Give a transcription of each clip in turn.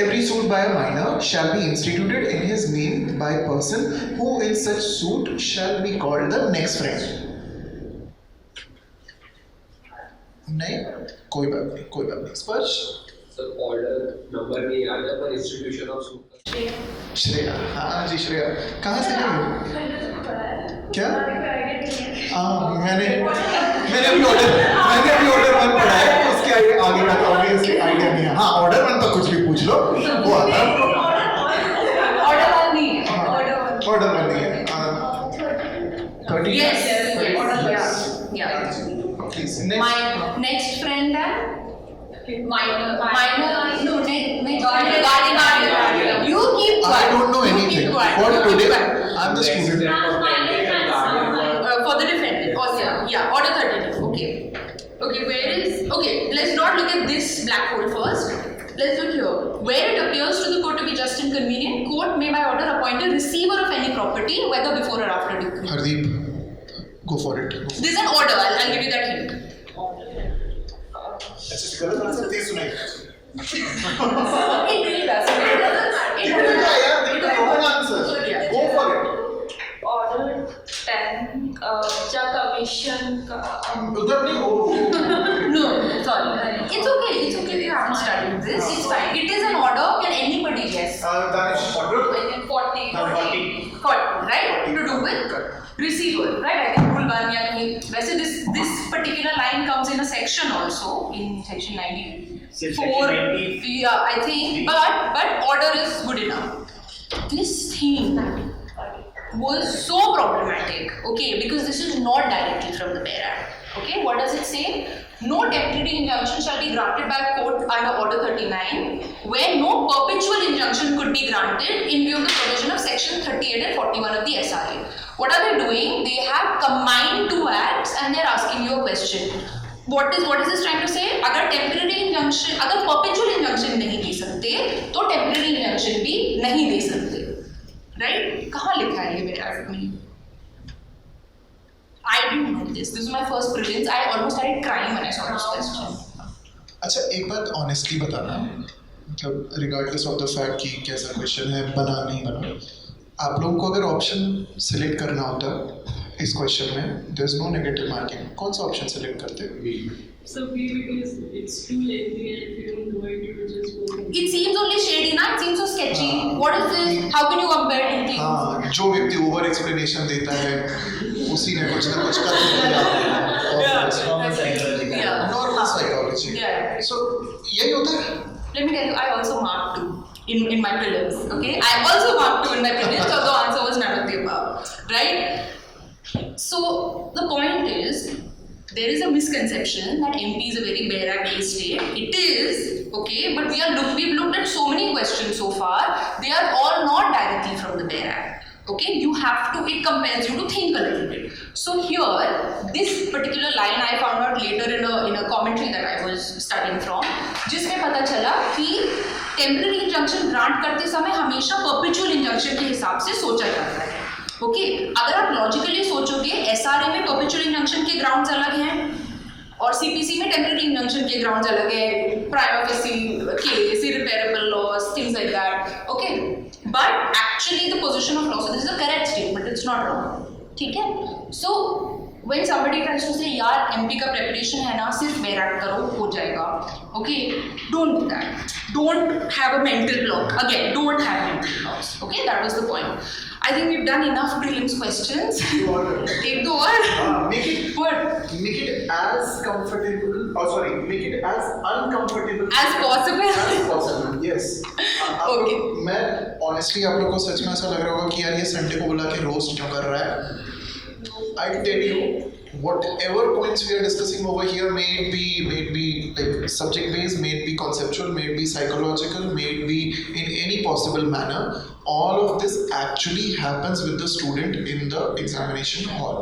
every suit by a minor shall be instituted in his name by person who in such suit shall be called the next friend. नहीं, कोई बात नहीं. स्पर्श. Sir order number नहीं आ रहा पर institution of suit. Shreya. हाँ जी श्रेया. कहाँ से हैं? क्या? मैंने भी ऑर्डर 1 पढ़ा है, उसके आगे का तो ऑब्वियसली आइडिया नहीं है. हाँ ऑर्डर 1 तो कुछ भी पूछ लो वो आता है. ऑर्डर 1 नहीं है. ऑर्डर 1 नहीं है. 30. Yes. Yeah. Please. My next friend है minor. No, guardian. You keep quiet. I don't know anything. For today, I'm the student. For the defendant. Yeah. Order 32. Okay. Where is? Okay. Let's not look at this black hole first. Let's look here. Where it appears to the court to be just and convenient, court may by order appoint a receiver of any property, whether before or after decree. Hardeep, go for it. This is an order. I'll give you that hint. गलत answer दे सुनाई. It really does. It is wrong answer. Go for it. Order 10 क्या commission का उधर नहीं हो. No, sorry. It's okay. You haven't studied this. It's fine. It is an order. Can anybody guess? Danish, order. 40. Right? To do with receiver, right? I think rule 1 या नहीं. वैसे this particular line comes in a section also in section 94. Yeah, I think. But order is good enough. This thing was so problematic, okay, because this is not directly from the Bare Act. Okay, what does it say? No temporary injunction shall be granted by a court under Order 39, where no perpetual injunction could be granted in view of the provision of Section 38 and 41 of the SRA. What are they doing? They have combined 2 acts and they are asking you a question. What is this trying to say? अगर temporary injunction, अगर perpetual injunction नहीं दे सकते, तो temporary injunction भी नहीं दे सकते. Right? कहाँ लिखा है ये मेरे आर्ट में? I didn't know this. This was my first prelims. I almost started crying when I saw this question. अच्छा एक बात honestly बताना, मतलब regardless of the fact कि कैसा question है, बना नहीं बना, आप लोगों को अगर option select करना होता इस question में, there's no negative marking. कौन सा option select करते? So because it's too lengthy and if you don't know it, you will just go. It seems only shady, na? It seems so sketchy. What is this? How can you compare two things? हाँ, जो व्यक्ति over explanation देता है, उसी ने कुछ ना कुछ कर दिया. Normal psychology. Yeah. So यही होता है. Let me tell you, I also marked 2 in my prelims. Okay, I also marked 2 in my prelims, although answer was none of the above. Right? So the point is, there is a misconception that MP is a very Bare Act based state. It is, okay, but we've looked at so many questions so far. They are all not directly from the Bare Act. Okay, it compels you to think a little bit. So here, this particular line I found out later in a commentary that I was studying from, जिसमें पता चला कि temporary injunction grant करते समय हमेशा perpetual injunction के हिसाब से सोचा जाता है. ओके, अगर आप लॉजिकली सोचोगे एसआरए में परपेचुअल इंजंक्शन के ग्राउंड्स अलग हैं और सीपीसी में टेम्परेरी इंजंक्शन के ग्राउंड्स अलग है, prima facie case, irreparable loss, things like that. Okay, but actually the position of law, so this is a correct statement, it's not wrong. ठीक है? सो when somebody tries to say यार MP का preparation है ना, सिर्फ Bare Act करो हो जाएगा. Okay, don't do that. Don't have a mental block. Again, don't have mental blocks. Okay, that was the point. I think we've done enough prelims questions. Take the word. Make it as comfortable. Make it as uncomfortable as possible. As possible. Yes. Okay. मैं honestly आप लोगों को सच में ऐसा लग रहा होगा कि यार ये संडे को बुला के रोस्ट क्यों कर रहा है. I tell you, whatever points we are discussing over here may be like subject based, may be conceptual, may be psychological, may be in any possible manner. All of this actually happens with the student in the examination hall.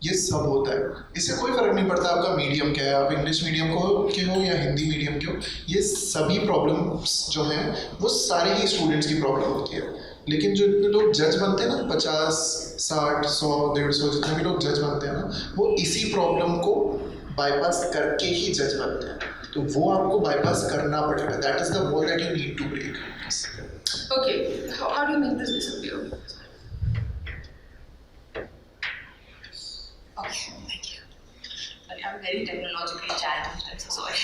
ये सब होता है. इससे कोई फर्क नहीं पड़ता आपका मीडियम क्या है, आप इंग्लिश मीडियम के हो या हिंदी मीडियम के हो. ये सभी प्रॉब्लम्स जो हैं वो सारे ही स्टूडेंट्स की प्रॉब्लम होती है. लेकिन जो इतने लोग जज बनते हैं ना, 50, 60, 100, 150 जितने भी लोग जज बनते हैं ना, वो इसी प्रॉब्लम को बाईपास करके ही जज बनते हैं. तो वो आपको bypass करना पड़ेगा. That is the wall that you need to break. Okay, how do you make this disappear? Okay, thank you. I'm very technologically challenged, I'm so sorry.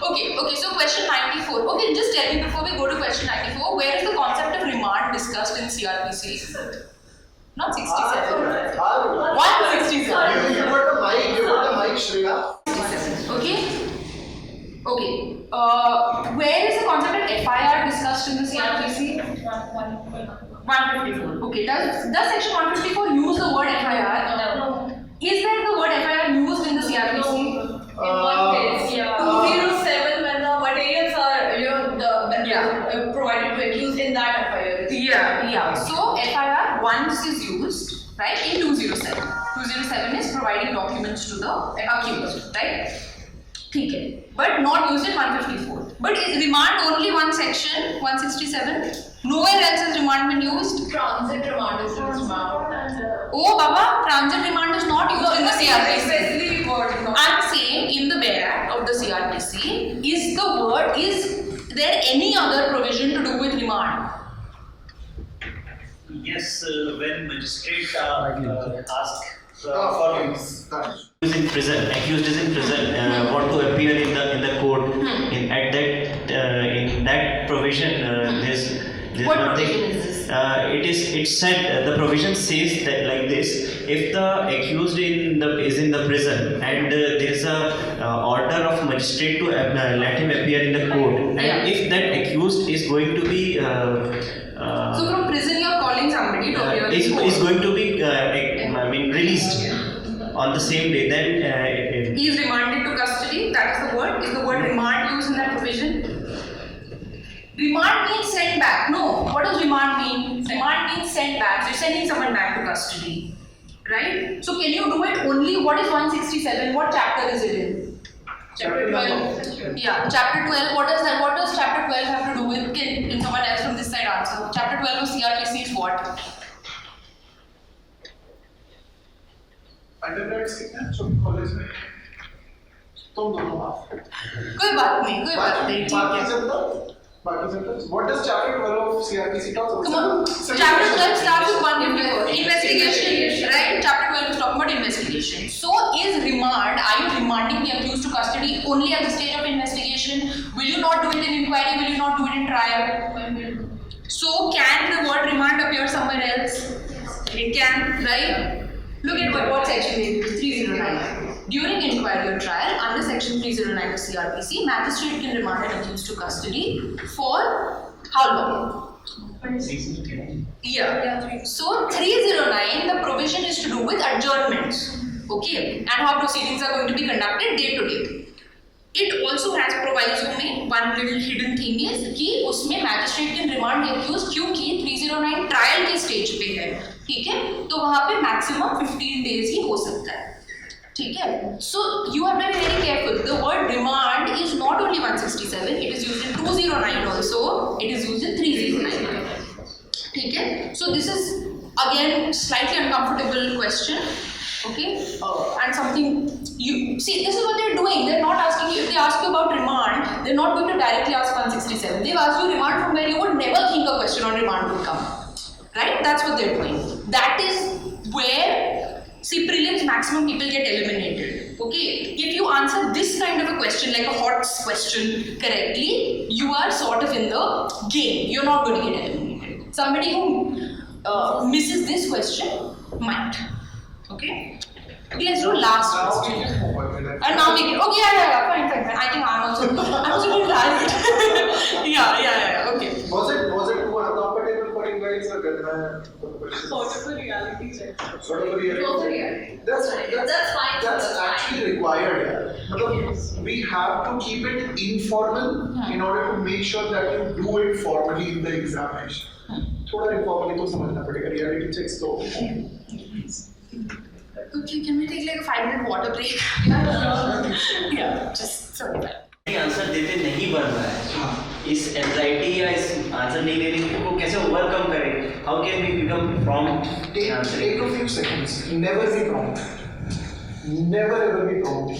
Okay, so question 94. Okay, just tell me before we go to question 94, where is the concept of remand discussed in CRPC? Not 67. 167. You got the mic, Shreya. Okay. Where is the concept of FIR discussed in the CRPC? 154. Okay. Does section 154 use the word FIR? No. Is there the word FIR used in the CRPC? In one case, yeah. 207 when the materials are provided to accused in that FIR. Yeah. So FIR once is used, right, in 207. 207 is providing documents to the accused, right? Okay. But not used in 154. But is remand only one section, 167? Nowhere else has remand been used? Transit remand is used, ma'am. Oh, Baba, transit remand is not used in the CRPC. Specific word. I'm saying in the Bare Act of the CRPC, is there any other provision to do with remand? Yes, when magistrate ask for accused is in prison, want to appear in the court. In that provision, there's What nothing. provision is this? It's said the provision says that like this: if the accused is in the prison and there is a order of magistrate to let him appear in the court, and if that accused is going to be So from prison you're calling somebody to appear in court. is going to be released on the same day, then He is remanded to custody, that is the word. Is the word remand used in that provision? Remand means sent back. No. What does remand mean? Remand means sent back. So you're sending someone back to custody. Right? So can you do it only, what is 167? What chapter is it in? Chapter 12. Yeah, chapter 12. What does chapter 12 have to do with? Can someone else from this side answer? Chapter 12 of CRPC is what? Undergrad सीखना छोटी college में तुम दोनों आप कोई बात नहीं ठीक है What does chapter 12 of CRPC talk about? Come on. Chapter 12 starts with 154. Investigation, right? Chapter 12 is talking about investigation. So, is remand, are you remanding the accused to custody only at the stage of investigation? Will you not do it in inquiry? Will you not do it in trial? So, can the word remand appear somewhere else? It can, right? Look at what section it is, 309. During inquiry or trial, under section 309 of CRPC, magistrate can remand an accused to custody for how long? Yeah. So 309, the provision is to do with adjournments. Okay. And how proceedings are going to be conducted day to day. It also has proviso में one little hidden thing is कि उसमें magistrate can remand the accused क्योंकि 309 trial के stage पे है, ठीक है? तो वहाँ पे maximum 15 days ही हो सकता है, ठीक है? So you have to be very careful. The word remand is not only 167. It is used in 209 also. It is used in 309. ठीक है? So this is again slightly uncomfortable question. Okay, and something you see, this is what they're doing. They're not asking you, if they ask you about remand, they're not going to directly ask 167. They've asked you remand from where you would never think a question on remand would come. Right? That's what they're doing. That is where, see, prelims maximum people get eliminated. Okay, if you answer this kind of a question, like a hot question correctly, you are sort of in the game. You're not going to get eliminated. Somebody who misses this question might. Okay? Okay, let's do last question. And now we can. Okay, yeah, fine. I think I'm also really tired. yeah. Okay. Was it too uncomfortable for you guys or Sort of a reality check. Sort of a reality. That's fine. That's actually required. Yes. We have to keep it informal in order to make sure that you do it formally in the examination. थोड़ा informally तो समझना पड़ेगा reality checks तो. Okay, can we take like a 5-minute water break? Yeah, just sorry. Answer देते नहीं बन रहा है, इस एंजाइटी या इस आंसर नहीं देने को कैसे ओवरकम करें? How can we become prompt? Take a few seconds. Never be prompt. Never ever be prompt.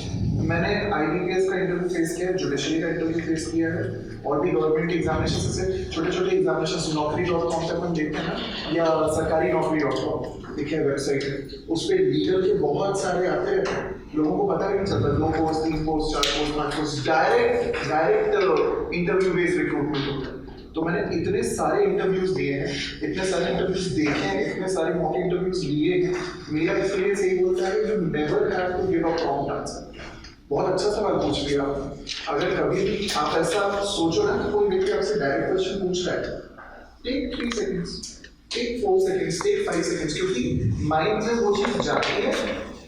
मैंने IBPS का इंटरव्यू फेस किया है, जुडिशरी का इंटरव्यू फेस किया है, और भी गवर्नमेंट एग्जामिनेशन से छोटे एग्जामिनेशन naukri.com पे अपन देखते हैं ना, या सरकारी naukri.com देखिए वेबसाइट है, उस पे लीगल के बहुत सारे आते हैं, लोगों को पता भी नहीं चलता, 2 post 3 post 4 post 5 post, direct interview based recruitment होता है। तो मैंने इतने सारे इंटरव्यूज दिए हैं, इतने सारे इंटरव्यूज देखे हैं, इतने सारे मॉक इंटरव्यूज लिए हैं, मेरा एक्सपीरियंस यही बोलता है you never have to give a prompt answer. बहुत अच्छा सवाल पूछ लिया आपने। अगर कभी भी आप ऐसा सोचो ना कि कोई व्यक्ति आपसे डायरेक्ट क्वेश्चन पूछ रहा है, take 3 seconds, take 4 seconds, take 5 seconds, क्योंकि माइंड में वो चीज जाती है,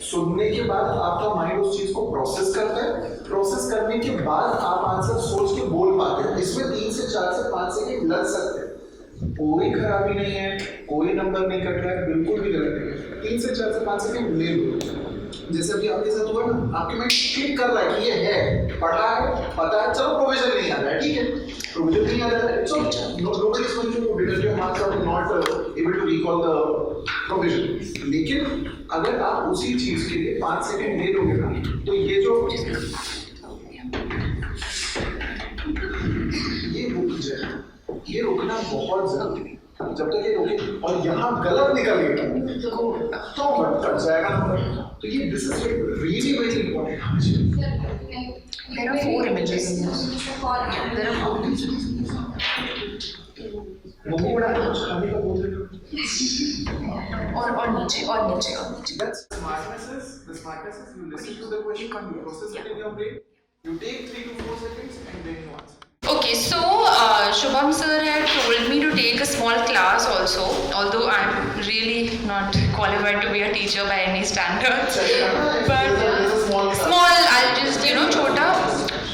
सुनने के बाद आपका माइंड उस चीज को प्रोसेस करता है, प्रोसेस करने के बाद आप आंसर सोच के बोल पाते हैं। इसमें 3 से 4 से 5 सेकंड लग सकते हैं, कोई खराबी नहीं है, कोई नंबर नहीं कट रहा है, बिल्कुल भी गलत नहीं है। 3 से 4 से 5 सेकंड ले लो। जैसे अभी आपके साथ हुआ ना, आपके माइंड क्लिक कर रहा है कि ये है, पढ़ा है, पता है, चलो प्रोविजन नहीं आ रहा है, ठीक है, प्रोविजन नहीं आ रहा है, सो nobody is going to deduct your marks or not able to recall the provision। लेकिन अगर आप उसी चीज के लिए 5 सेकंड ले लोगे ना, तो ये जो ये रुक जाए, ये रुकना बहुत जरूरी है। जब तक ये रोके और यहाँ गलत निकल गया तो कट जाएगा नंबर। तो ये this is really very important. There are 4 images in this. There are 4 images. वो बड़ा खाने का बोल रहे और नीचे। That's smartness is you listen to the question, you process it in your brain, you take 3 to 4 seconds and then you answer. Okay, so Shubham sir had told me to take a small class also, although I'm really not qualified to be a teacher by any standards. But small, I'll just, chota.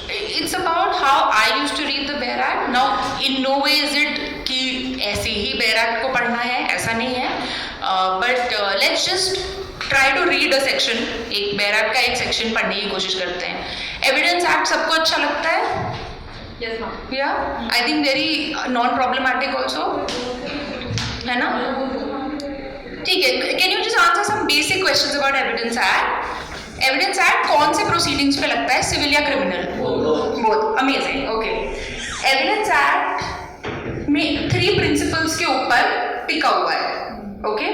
It's about how I used to read the Bare Act. Now, in no way is it कि ऐसे ही Bare Act को पढ़ना है, ऐसा नहीं है. But let's just try to read a section. एक Bare Act का एक section पढ़ने की कोशिश करते हैं. Evidence Act सबको अच्छा लगता है? Yes, ma'am. Yeah, I think very non-problematic also. है ना? ठीक है. Can you just answer some basic questions about Evidence Act? Evidence Act कौन से proceedings पे लगता है? Civil या criminal? Both. Amazing. Okay. Evidence Act में 3 principles के ऊपर टिका हुआ है. Okay?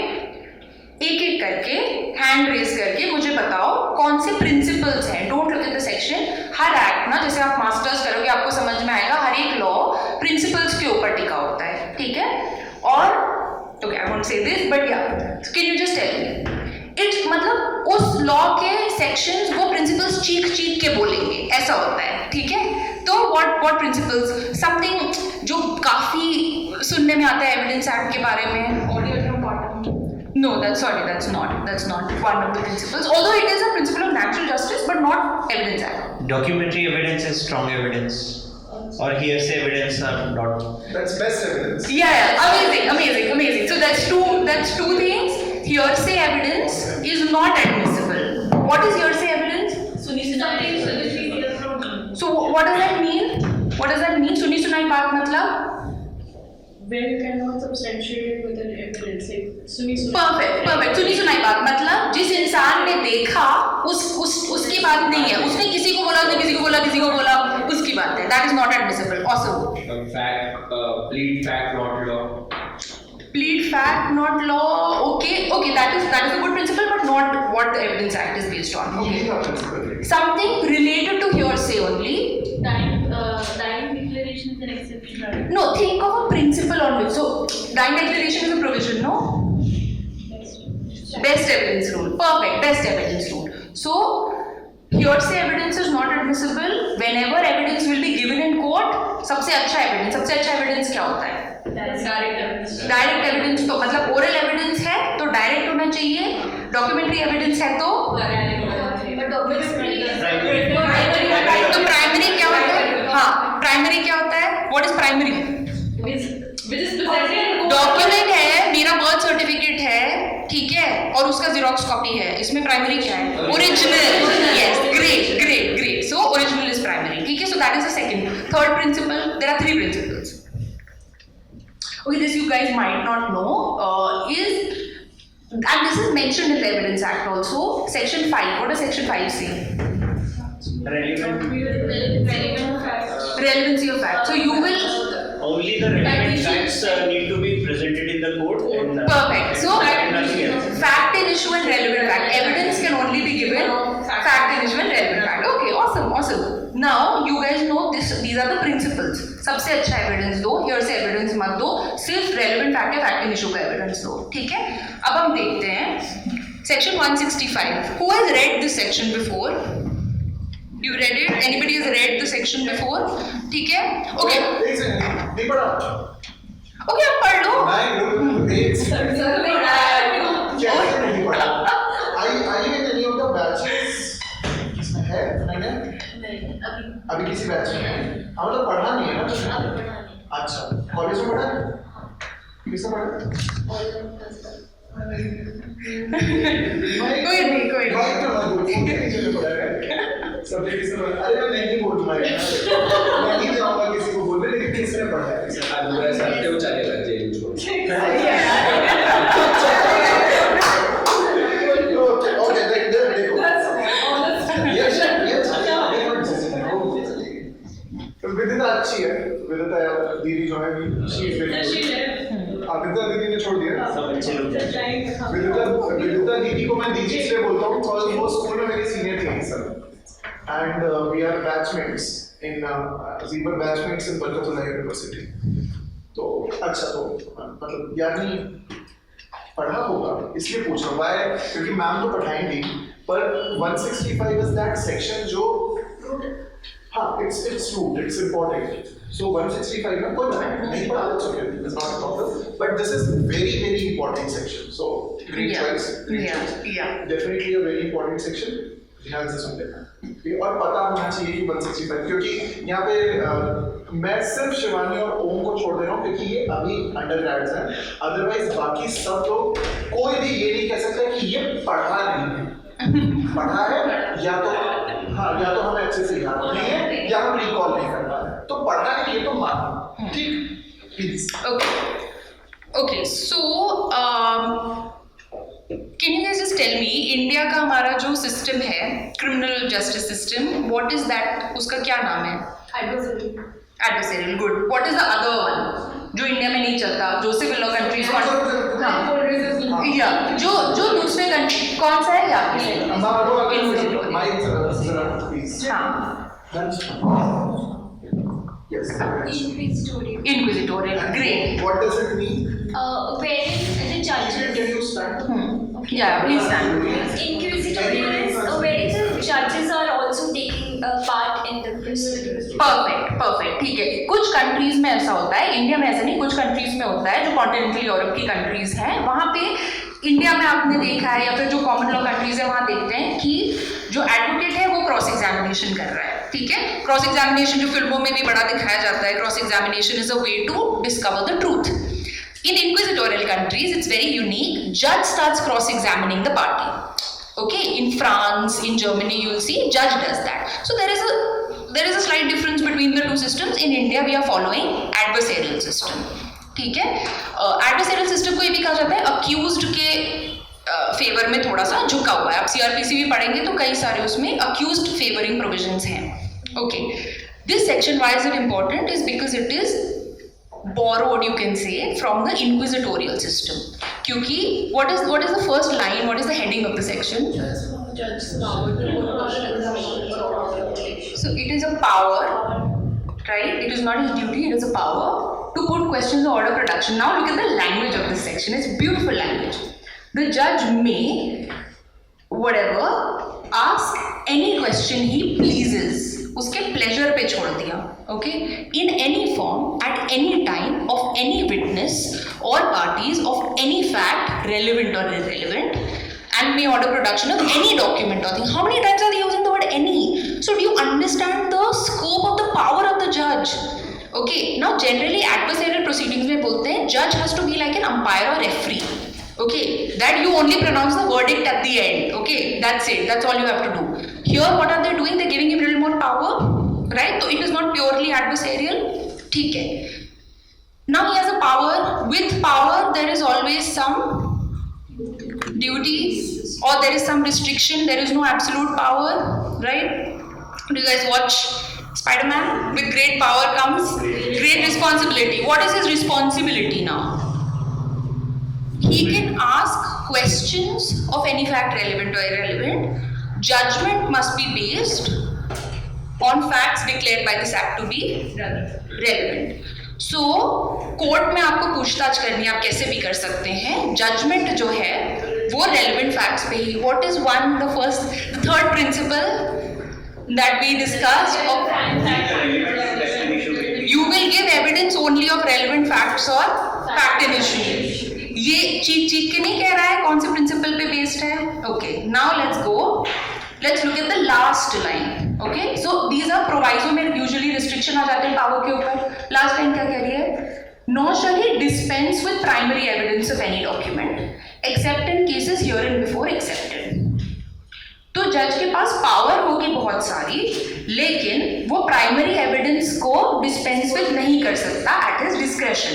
एक करके हैंड रेज करके मुझे बताओ कौन से प्रिंसिपल्स हैं. Don't look at the section. Her act ना, जैसे आप मास्टर्स करोगे आपको समझ में आएगा, हर एक लॉ प्रिंसिपल्स के ऊपर टिका होता है, ठीक है. और okay, I won't say this but yeah can you just tell me it's, मतलब उस लॉ के सेक्शंस वो प्रिंसिपल्स चीख के बोलेंगे, ऐसा होता है, ठीक है. तो व्हाट प्रिंसिपल्स, समथिंग जो काफी सुनने में आता है एविडेंस एक्ट के बारे में. Audio No, that's not one of the principles. Although it is a principle of natural justice, but not Evidence Act. Documentary evidence is strong evidence, or hearsay evidence are not. That's best evidence. Yeah, amazing. So that's two things. Hearsay evidence is not admissible. What is hearsay evidence? So what does that mean? Suni sunai baat matlab? Where you cannot substantiate it with an evidence, like सुनी perfect. सुनी सुनाई बात मतलब जिस इंसान ने देखा उसकी बात नहीं है. उसने किसी को बोला, उसकी बात है. That is not admissible. Also, plead fact not law. Plead fact not law. Okay. That is a good principle, but not what the Evidence Act is based on. Okay. Something related to hearsay only. Dying declaration is an exception, right? No, think of a principle on which. So, dying declaration is a provision, no? Best evidence rule. Perfect. Best evidence rule. So, hearsay evidence is not admissible. Whenever evidence will be given in court, सबसे अच्छा evidence क्या होता है? Direct evidence तो मतलब oral evidence है तो direct होना चाहिए. Documentary evidence है तो तो प्राइमरी क्या होता है? हाँ, प्राइमरी क्या होता है? What is primary? डॉक्यूमेंट है, मेरा बर्थ सर्टिफिकेट है, ठीक है, और उसका जीरोक्स कॉपी है. इसमें प्राइमरी क्या है? Original. Yes, great. So original is primary, ठीक है. So that is the second. Third principle, there are 3 principles. Okay, this you guys might not know and this is mentioned in the Evidence Act also. Section 5. What does Section 5 say? relevant. Relevancy of fact. So you will. Only the relevant facts need to be presented in the court. And, Perfect. So nothing else. fact in issue and relevant fact. Evidence can only be given. Fact in issue and relevant fact. Okay. Awesome. Now you guys know this. These are the principles. सबसे अच्छा evidence दो, here से evidence मत दो, सिर्फ relevant fact या fact in issue का evidence दो, ठीक है? अब हम देखते हैं section 165. Who has read this section before? You read it? Anybody has read the section before? ठीक है? Okay. नहीं पढ़ा। Okay, अब पढ़ लो. कैसे नहीं पढ़ा? Are you in any of the batches? किसमें है? नहीं। अभी किसी बैच में है? हाँ मतलब पढ़ा नहीं है ना? अच्छा, कॉलेज में पढ़ा है? किसने पढ़ा? कोई नहीं. सब्जेक्ट किसने पढ़ा? अरे मैं नहीं बोलूँगा यार, मैं नहीं जाऊँगा किसी को बोलने, लेकिन किसने पढ़ा है? अधूरा साथ वो चलेगा जेल छोड़। Okay, देखो। विदिता अच्छी है, विदिता दीदी जो है विदिता दीदी ने छोड़ दिया। सब अच्छे लोग हैं। विदिता दीदी को मैं दीदी इसलिए बोलता हूँ because वो स्कूल में मेरी सीनियर थी sir, and we are batchmates in we were batchmates in Barkatullah University। तो अच्छा तो मतलब यानी पढ़ा होगा इसलिए पूछ रहा हूँ why, क्योंकि मैम तो पढ़ाएंगी, पर 165 is that section जो हाँ it's rude, it's important। So 165 में कोई नहीं पढ़ा, it's okay, it's not a problem, but this is very important section, so great choice, definitely a very important section, ध्यान से सुन लेना और पता होना चाहिए कि 165, क्योंकि यहाँ पे मैं सिर्फ शिवानी और ओम को छोड़ दे रहा हूँ क्योंकि ये अभी अंडर ग्रेड्स हैं, अदरवाइज बाकी सब लोग कोई भी ये नहीं कह सकता कि ये पढ़ा नहीं है, पढ़ा है या तो हाँ या तो हमें अच्छे से याद नहीं है या हम रिकॉल नहीं कर पा रहे, तो पढ़ा है ये तो मानो, ठीक? Please. Okay, so can you guys just tell me India का हमारा जो सिस्टम है criminal justice system, what is that, उसका क्या नाम है? Adversarial, good. What is the other one जो इंडिया में नहीं चलता, जो सिविल लॉ कंट्रीज या जो दूसरे कंट्री, कौन सा है या Inquisitorial, great. What does it mean? Where the judges. Can you start? Yeah, please stand. Inquisitorial is where the judges are also taking part in the proceedings. Perfect, ठीक है। कुछ कंट्रीज में ऐसा होता है, इंडिया में ऐसा नहीं, कुछ कंट्रीज में होता है जो कॉन्टिनेंटल यूरोप की कंट्रीज हैं, वहाँ पे इंडिया में आपने देखा है या फिर जो कॉमन लॉ कंट्रीज है वहाँ देखते हैं कि जो एडवोकेट है वो क्रॉस एग्जामिनेशन कर रहा है, ठीक है? क्रॉस एग्जामिनेशन जो फिल्मों में भी बड़ा दिखाया जाता है, cross examination is a way to discover the truth. In inquisitorial countries, it's very unique. Judge starts cross-examining the party. Okay, in France, in Germany, you'll see judge does that. So there is a slight difference between the two systems. In India, we are following adversarial system. ठीक है? Adversarial system को ये भी कहा जाता है accused के favour में थोड़ा सा झुका हुआ है। आप CRPC भी पढ़ेंगे तो कई सारे उसमें accused favoring provisions हैं. Okay, this section why is it important is because it is borrowed, you can say, from the inquisitorial system. क्योंकि what is the first line? What is the heading of the section? So it is a power, right? It is not his duty. It is a power to put questions of order production. Now look at the language of this section. It's beautiful language. The judge may, whatever, ask any question he pleases. उसके pleasure पे छोड़ दिया, okay? In any form, at any time, of any witness or parties of any fact, relevant or irrelevant, and may order production of any document or thing. How many times are they using the word any? So do you understand the scope of the power of the judge? Okay, now generally adversarial proceedings में बोलते हैं judge has to be like an umpire or referee. Okay, that you only pronounce the verdict at the end. Okay, that's it. That's all you have to do. Here, what are they doing? They're giving him a little more power, right? So it is not purely adversarial. ठीक है. Now he has a power. With power, there is always some duties or there is some restriction. There is no absolute power, right? Do you guys watch Spider-Man? With great power comes great responsibility. What is his responsibility now? He can ask questions of any fact relevant or irrelevant. Judgment must be based on facts declared by this act to be relevant. So court में आपको पूछताछ करनी है, आप कैसे भी कर सकते हैं. जजमेंट जो है वो relevant facts पे ही. What is the third principle that we discussed? You will give evidence only of relevant facts or fact and issue. ये चीख के नहीं कह रहा है कौन से प्रिंसिपल पे बेस्ड है. Okay, now let's look at the last line. Okay, so these are proviso में यूजुअली रिस्ट्रिक्शन आ जाते हैं पावर के ऊपर. लास्ट लाइन क्या कह रही है? No shall he dispense with primary evidence of any document except in cases hereinbefore excepted. तो जज के पास पावर होगी बहुत सारी, लेकिन वो प्राइमरी एविडेंस को डिस्पेंस विद नहीं कर सकता एट हिज डिस्क्रेशन.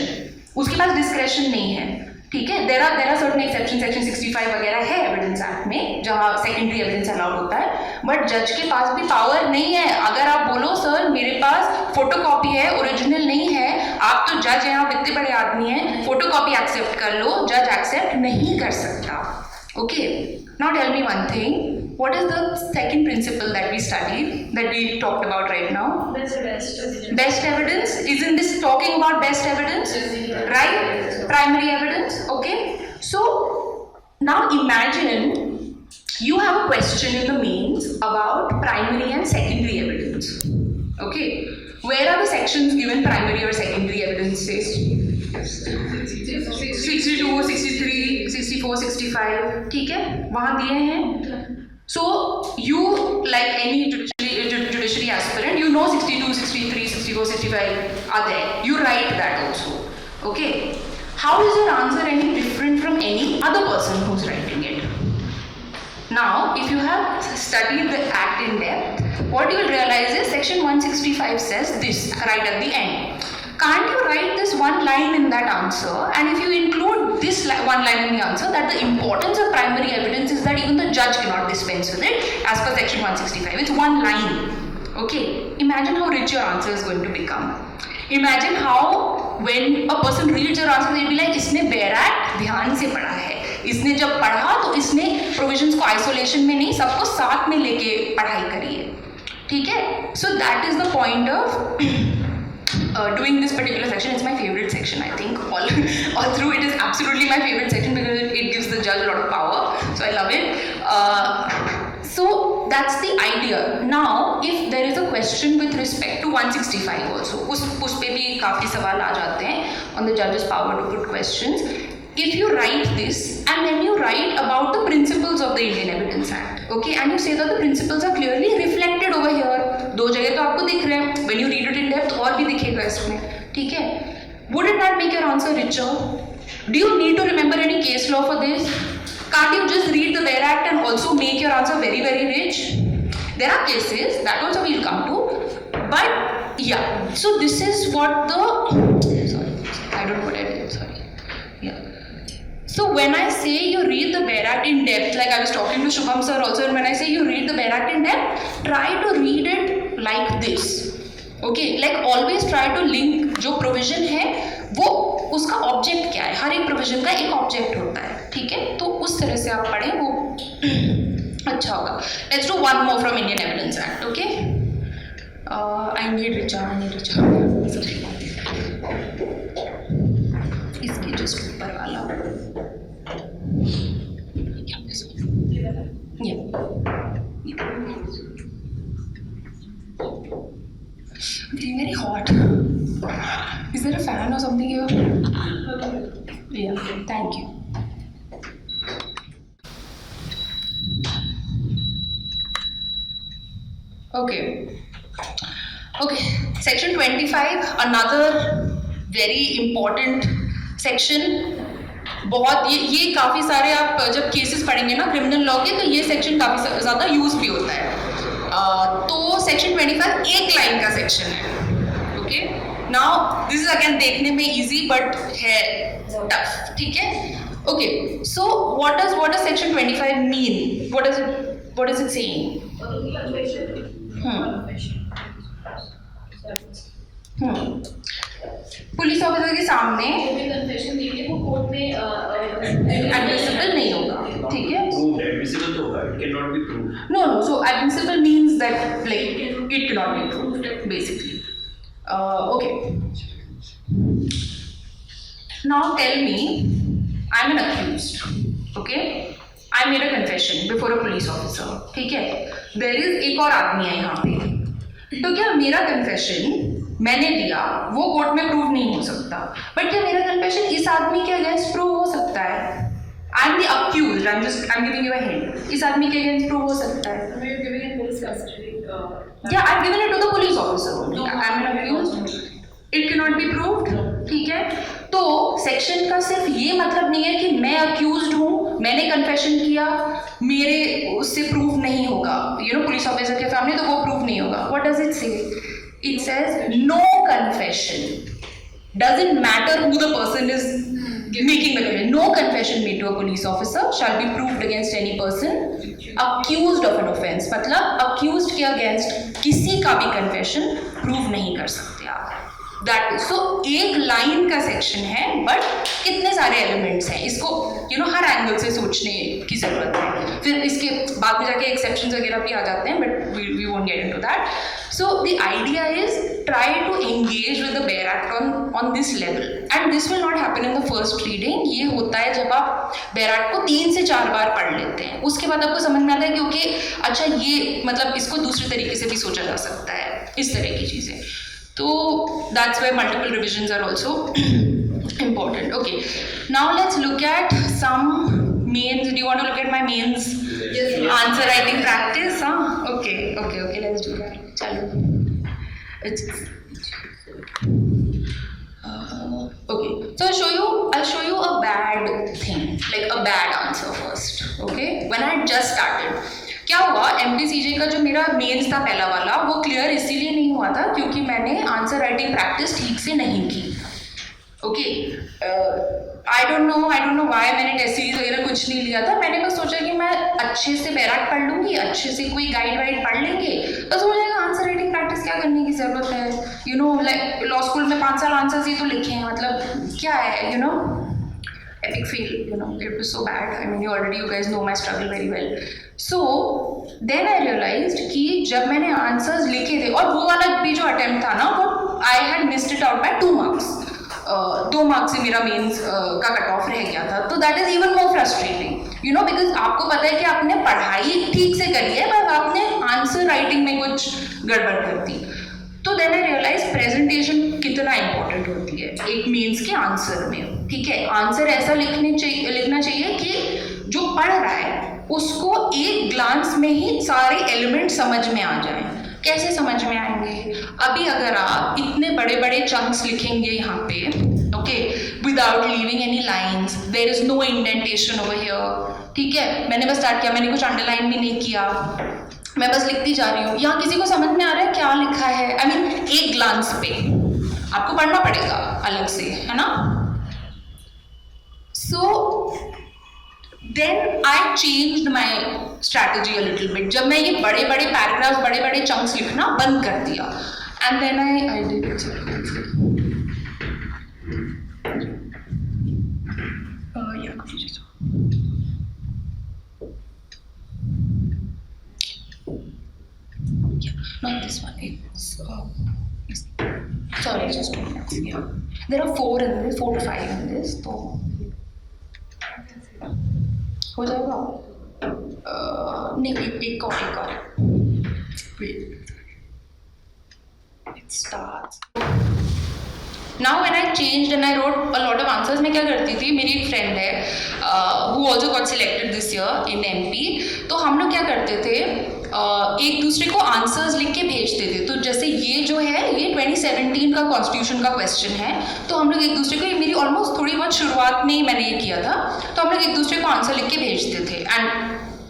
उसके पास डिस्क्रेशन नहीं है. ठीक है, there are certain exception. Section 65 वगैरह है एविडेंस एक्ट में जहाँ सेकेंडरी एविडेंस अलाउड होता है, बट जज के पास भी पावर नहीं है. अगर आप बोलो सर मेरे पास फोटोकॉपी है, ओरिजिनल नहीं है, आप तो जज हैं, आप इतने बड़े आदमी हैं, फोटोकॉपी एक्सेप्ट कर लो, जज एक्सेप्ट नहीं कर सकता. Okay, now tell me one thing. What is the second principle that we studied, that we talked about right now? Best evidence. Isn't this talking about best evidence? Right? Primary evidence. Okay. So now imagine you have a question in the mains about primary and secondary evidence. Okay. Where are the sections given primary or secondary evidences? 62, 63, 64, 65. ठीक है, वहाँ दिए हैं. So you, like any judiciary aspirant, you know 62, 63, 64, 65 are there. You write that also. Okay. How is your answer any different from any other person who's writing it? Now, if you have studied the act in depth, what you will realize is section 165 says this right at the end. Can't you write this one line in that answer, and if you include this one line in the answer, that the importance of primary evidence is that even the judge cannot dispense with it as per section 165. It's one line. Okay, imagine how rich your answer is going to become. Imagine how when a person reads your answer, they'll be like, इसने बैराक्ट ध्यान से पढ़ा है, इसने जब पढ़ा तो इसने प्रोविजंस को आइसोलेशन में नहीं, सबको साथ में लेके पढ़ाई करी है. ठीक है, so that is the point of doing this particular section. It's my favorite section, I think. All through it is absolutely my favorite section because it gives the judge a lot of power. So I love it. So that's the idea. Now, if there is a question with respect to 165 also, उस पे भी काफी सवाल आ जाते हैं on the judge's power to put questions. If you write this and then you write about the principles of the Indian Evidence Act, okay, and you say that the principles are clearly reflected over here. दो जगह तो आपको दिख रहे हैं. When you read it in depth, और भी दिखेगा इसमें. ठीक है? Wouldn't that make your answer richer? Do you need to remember any case law for this? Can't you just read the Ware Act and also make your answer very, very rich? There are cases that also we'll come to, but yeah. So this is what the I don't know what I did. Sorry. Yeah. So when I say you read the Ware Act in depth, like I was talking to Shubham sir also, and when I say you read the Ware Act in depth, try to read it like this. Okay, like always try to link जो provision है वो उसका object क्या है. हर एक provision का एक object होता है. ठीक है, तो उस तरह से आप पढ़ें वो अच्छा होगा. Let's do one more from Indian Evidence Act. Okay. I need Richard. इसके just ऊपर वाला. Yeah. Feeling very hot. Is there a fan or something here? Yeah, thank you. Okay. Section 25, another very important section. बहुत ये काफ़ी सारे आप जब cases पढ़ेंगे ना क्रिमिनल लॉ के, तो ये सेक्शन काफ़ी ज़्यादा यूज भी होता है. तो सेक्शन 25 एक लाइन का सेक्शन है. Okay, now this is again देखने में इजी बट है टफ. ठीक है. Okay, so what does section 25 mean? What is it saying? Police officer के सामने कन्फेशन देंगे वो कोर्ट में एडमिसिबल नहीं होगा, ठीक है? Admissible तो होगा, it cannot be proved. No, so admissible means that like it cannot be proved, basically. Okay. Now tell me, I'm an accused, okay? I made a confession before a police officer, ठीक है? There is एक और आदमी है यहाँ पे, तो क्या मेरा confession मैंने दिया वो कोर्ट में प्रूव नहीं हो सकता, बट क्या मेरा कन्फेशन इस आदमी के अगेंस्ट प्रूव हो सकता है? I am the accused, I am giving you a hint, इस आदमी के अगेंस्ट प्रूव हो सकता है? या I given it to the police officer, I am an accused, it can not be proved, ठीक है? तो सेक्शन का सिर्फ ये मतलब नहीं है कि मैं अक्यूज्ड हूँ, मैंने कन्फेशन किया, मेरे उससे प्रूव नहीं होगा, यू नो, पुलिस ऑफिसर के सामने, तो वो प्रूव नहीं होगा. व्हाट डज इट से? It says no confession. Doesn't matter who the person is making the confession. No confession made to a police officer shall be proved against any person accused of an offence. मतलब accused के against किसी का भी confession prove नहीं कर सकते आप. That is so एक लाइन का सेक्शन है, बट कितने सारे एलिमेंट्स हैं, इसको यू नो हर एंगल से सोचने की जरूरत है. फिर इसके बाद में जाके एक्सेप्शंस वगैरह भी आ जाते हैं, but we won't get into that. So the idea is try to engage with the Bare Act on this level, and this will not happen in the first reading. ये होता है जब आप Bare Act को 3 से 4 बार पढ़ लेते हैं, उसके बाद आपको समझ में आता है कि ओके अच्छा ये मतलब इसको दूसरे तरीके से भी सोचा जा सकता है, इस तरह की चीज़ें. तो that's why multiple revisions are also important. Okay, now let's look at some mains. Do you want to look at my mains? Yes. Answer writing practice, huh? Okay, let's do that. Chalo. Okay, so I'll show you a bad thing, like a bad answer first. Okay, when I just started, क्या हुआ, MPCJ का जो मेरा mains था पहला वाला, वो clear इसीलिए नहीं हुआ था क्योंकि मैंने आंसर राइटिंग प्रैक्टिस ठीक से नहीं की. Okay, I don't know why मैंने टेस्ट सीरीज वगैरह कुछ नहीं लिया था. मैंने बस सोचा कि मैं अच्छे से बैराक पढ़ लूँगी, अच्छे से कोई गाइड वाइड पढ़ लेंगे, बस हो जाएगा. आंसर राइटिंग प्रैक्टिस क्या करने की ज़रूरत है, you know, like law school में 5 साल आंसर्स ही तो लिखे हैं, मतलब क्या है, you know. Epic fail, you know, it was so bad. I mean, you guys know my struggle very well. So then I realized कि जब मैंने आंसर्स लिखे थे, और वो वाला भी जो अटेम्प्ट था ना, वो I had missed it out by 2 marks. 2 marks से मेरा मेंस का कट ऑफ रह गया था. तो that is even more frustrating, you know, because आपको पता है कि आपने पढ़ाई ठीक से करी है, बस आपने आंसर राइटिंग में कुछ गड़बड़ कर दी. तो देन आई रियलाइज प्रेजेंटेशन कितना इंपॉर्टेंट होती है एक मेंस के आंसर में. ठीक है, आंसर ऐसा लिखना चाहिए कि जो पढ़ रहा है उसको एक ग्लांस में ही सारे एलिमेंट समझ में आ जाएं. कैसे समझ में आएंगे? अभी अगर आप इतने बड़े बड़े चंक्स लिखेंगे यहाँ पे, okay, without leaving any lines, there is no indentation over here. ठीक है, मैंने बस स्टार्ट किया, मैंने कुछ अंडरलाइन भी नहीं किया, मैं बस लिखती जा रही हूँ. यहाँ किसी को समझ में आ रहा है क्या लिखा है? आई मीन एक ग्लांस पे आपको पढ़ना पड़ेगा अलग से, है ना. So then I changed my strategy a little bit. जब मैं ये बड़े बड़े पैराग्राफ्स, बड़े बड़े चंक्स लिखना बंद कर दिया, and then I did not this one. It's sorry, it's just 2 minutes. Yeah, there are 4 in this, 4 to 5 in this. So हो जाएगा. नहीं, एक और. Wait. It starts. Now when I changed and I wrote a lot of answers, मैं क्या करती थी, मेरी एक फ्रेंड है who also got selected this year in MP. तो हम लोग क्या करते थे, एक दूसरे को आंसर्स लिख के भेजते थे. तो जैसे ये जो है, ये 2017 का कॉन्स्टिट्यूशन का क्वेश्चन है, तो हम लोग एक दूसरे को, मेरी ऑलमोस्ट थोड़ी बहुत शुरुआत में ही मैंने ये किया था, तो हम लोग एक दूसरे को आंसर लिख के भेजते थे. एंड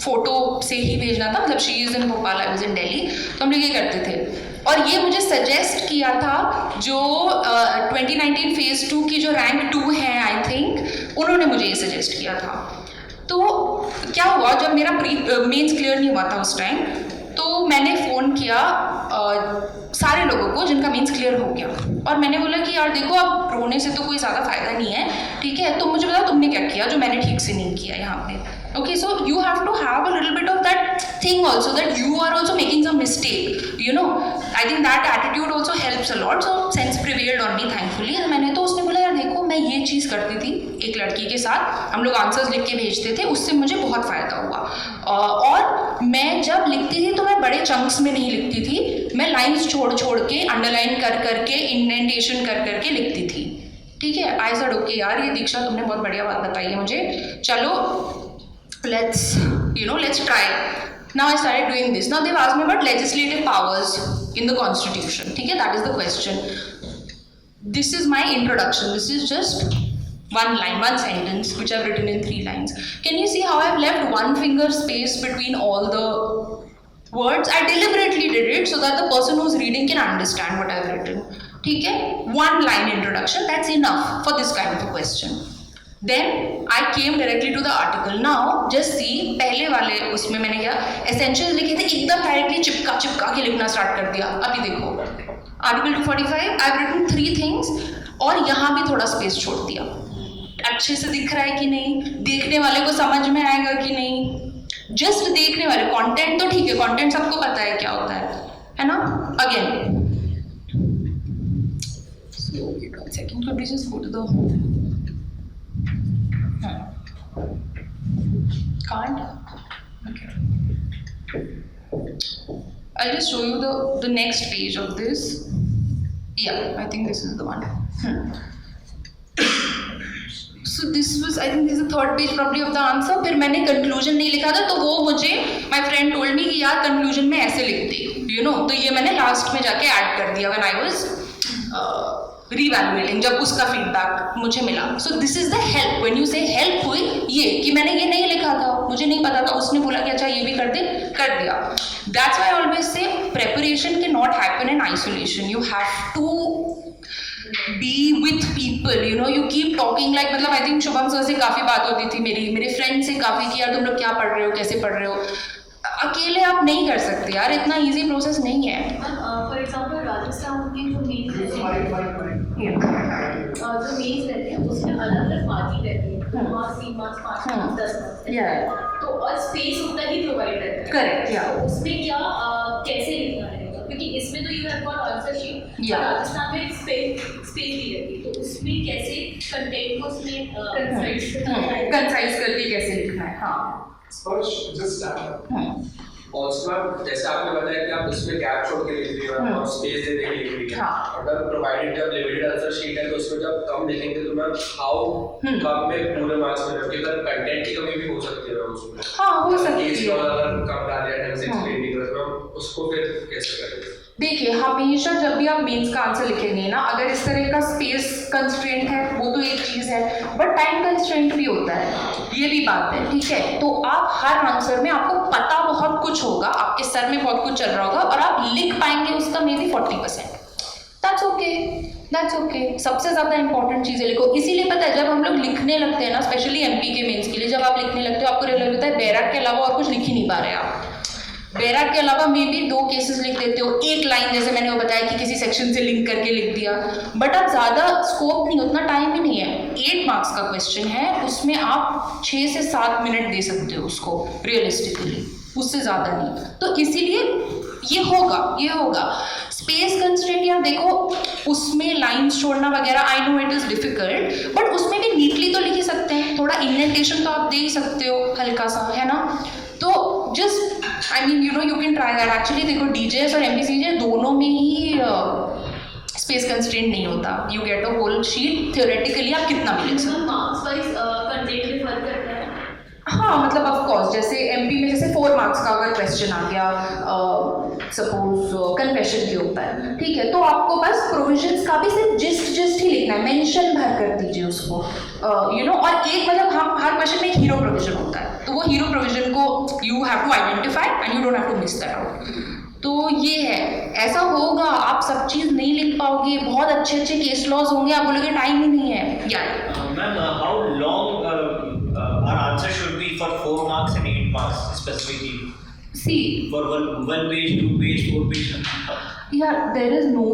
फोटो से ही भेजना था, मतलब she is in Bhopal, I was in Delhi, तो हम लोग ये करते थे. और ये मुझे सजेस्ट किया था जो 2019 फेज़ 2 की जो रैंक 2 है, आई थिंक उन्होंने मुझे ये सजेस्ट किया था. तो क्या हुआ, जब मेरा मेंस क्लियर नहीं हुआ था उस टाइम, तो मैंने फ़ोन किया सारे लोगों को जिनका मीन्स क्लियर हो गया, और मैंने बोला कि यार देखो अब रोने से तो कोई ज़्यादा फ़ायदा नहीं है, ठीक है, तो मुझे बताओ तुमने क्या किया जो मैंने ठीक से नहीं किया यहाँ पे. Okay, so you have to have a little bit of that thing also, that you are also making some mistake, you know. I think that attitude also helps a lot. So sense prevailed on me thankfully. मैंने तो उसने बोला यार देखो मैं ये चीज़ करती थी एक लड़की के साथ, हम लोग आंसर्स लिख के भेजते थे, उससे मुझे बहुत फ़ायदा हुआ. और मैं जब लिखती थी तो मैं बड़े चंक्स में नहीं लिखती थी, मैं लाइन्स छोड़ छोड़ के अंडरलाइन कर करके इंडेंटेशन कर करके लिखती थी. ठीक है, आई सेड ओके यार ये दीक्षा तुमने बहुत बढ़िया बात बताई है मुझे, चलो let's try. Now I started doing this. Now they've asked me about legislative powers in the constitution. ठीक है, that is the question. This is my introduction. This is just one line, one sentence which I've written in 3 lines. Can you see how I've left one finger space between all the words? I deliberately did it so that the person who's reading can understand what I've written. ठीक है, one line introduction, that's enough for this kind of a question. Then I came directly to the article. Now just see, पहले वाले उसमें मैंने क्या essentials लिखे थे, एकदम डायरेक्टली चिपका के लिखना स्टार्ट कर दिया. अभी देखो आर्टिकल 245 I've written 3 things और यहाँ भी थोड़ा स्पेस छोड़ दिया. अच्छे से दिख रहा है कि नहीं, देखने वाले को समझ में आएगा कि नहीं, जस्ट देखने वाले. कंटेंट तो ठीक है, कंटेंट सबको पता है क्या होता है ना. Again one second, could we just go to the can't? Okay. I'll just show you the next page of this. Yeah, I think this is the one. So this was, I think this is the 3rd page probably of the answer. फिर मैंने conclusion नहीं लिखा था, तो वो मुझे my friend told me कि यार conclusion में ऐसे लिख दे, you know. तो ये मैंने last में जाके add कर दिया when I was reevaluating, जब उसका फीडबैक मुझे मिला. So this is the help. When you से हेल्प हुई ये कि मैंने ये नहीं लिखा था, मुझे नहीं पता था, उसने बोला कि अच्छा ये भी कर दे, कर दिया. That's why I always say preparation can not happen in isolation. You have to be with people, you know. You keep talking like, मतलब आई थिंक शुभम सर से काफ़ी बात होती थी मेरे फ्रेंड से काफ़ी कि यार तुम लोग क्या पढ़ रहे हो, कैसे पढ़ रहे हो. अकेले आप नहीं कर सकते यार, इतना ईजी प्रोसेस नहीं है. फॉर एग्जाम्पल राजस्थान की जो मेन्स रहती है उसमें अलग अलग मार्किंग रहती है, 2 मार्क्स 3 मार्क्स 5 मार्क्स 10 मार्क्स. तो और स्पेस उतना ही प्रोवाइड रहता है. करेक्ट. तो उसमें क्या कैसे लिखना रहेगा, क्योंकि इसमें तो you have got answer sheet, Rajasthan में स्पेस भी रहती है, तो उसमें कैसे कंटेंट को उसमें कंसाइज करके कैसे लिखना है. हाँ Also, जैसे आपने बताया कि आप उसमें गैप छोड़ के लिख रही हो और स्पेस दे के लिख रही है. अगर प्रोवाइडेड जब लिमिटेड आंसर शीट है तो उसमें जब कम लिखेंगे तो मैम हाउ कम में पूरे मार्क्स मिलेंगे, क्योंकि अगर कंटेंट की कमी भी हो सकती है उसमें. हाँ, हो सकती है. अगर कम डाल दिया ढंग से एक्सप्लेन नहीं कर रहा उसको फिर कैसे करेंगे. देखिए हमेशा जब भी आप मेंस का आंसर लिखेंगे ना, अगर इस तरह का स्पेस कंस्ट्रेंट है वो तो एक चीज़ है, बट टाइम कंस्ट्रेंट भी होता है, ये भी बात है. ठीक है, तो आप हर आंसर में आपको पता बहुत कुछ होगा, आपके सर में बहुत कुछ चल रहा होगा और आप लिख पाएंगे उसका मे बी 40%. That's okay. सबसे ज़्यादा इंपॉर्टेंट चीज़ें लिखो. इसीलिए पता है जब हम लोग लिखने लगते हैं ना, स्पेशली एमपी के मेंस के लिए, जब आप लिखने लगते हो आपको रियलाइज होता है बैराक के अलावा और कुछ लिख ही नहीं पा रहे आप. बैराक के अलावा मे बी 2 केसेस लिख देते हो, 1 लाइन जैसे मैंने वो बताया कि किसी सेक्शन से लिंक करके लिख दिया, बट अब ज़्यादा स्कोप नहीं, उतना टाइम ही नहीं है. 8 मार्क्स का क्वेश्चन है, उसमें आप 6 से 7 मिनट दे सकते हो उसको रियलिस्टिकली, उससे ज़्यादा नहीं. तो इसीलिए ये होगा. स्पेस कंस्ट्रेंट यार देखो, उसमें लाइन्स छोड़ना वगैरह, I know it is difficult, but उसमें भी नीटली तो लिख ही सकते हैं. थोड़ा इंडेंटेशन तो आप दे ही सकते हो हल्का सा, है ना. तो just I mean you know you can try that. Actually देखो डीजेएस और एमपीसीजे दोनों में ही स्पेस कंस्ट्रेंट नहीं होता. You get a whole sheet, theoretically आप कितना भी लिख सकते हो. मार्क्स वाइज कंटेंट में फर्क करता है. हाँ, मतलब ऑफ कोर्स जैसे एमपी में जैसे 4 मार्क्स का अगर क्वेश्चन आ गया, सपोज कन्फेशन के ऊपर, ठीक है, तो आपको बस प्रोविजंस का भी सिर्फ जिस्ट ही लिखना है, मेंशन भर कर दीजिए उसको, यू नो. और एक मतलब हर क्वेश्चन में एक हीरो प्रोविजन होता है, तो वो हीरो प्रोविजन को you have to identify and you don't have to miss that out. तो ये है, ऐसा होगा, आप सब चीज़ नहीं लिख पाओगे. बहुत अच्छे केस लॉज होंगे, आप बोलोगे टाइम ही नहीं है यार. Ma'am how long our answer should be for 4 marks and 8 marks specifically? See, for one page, 2 page, 4 page? yeah, there is no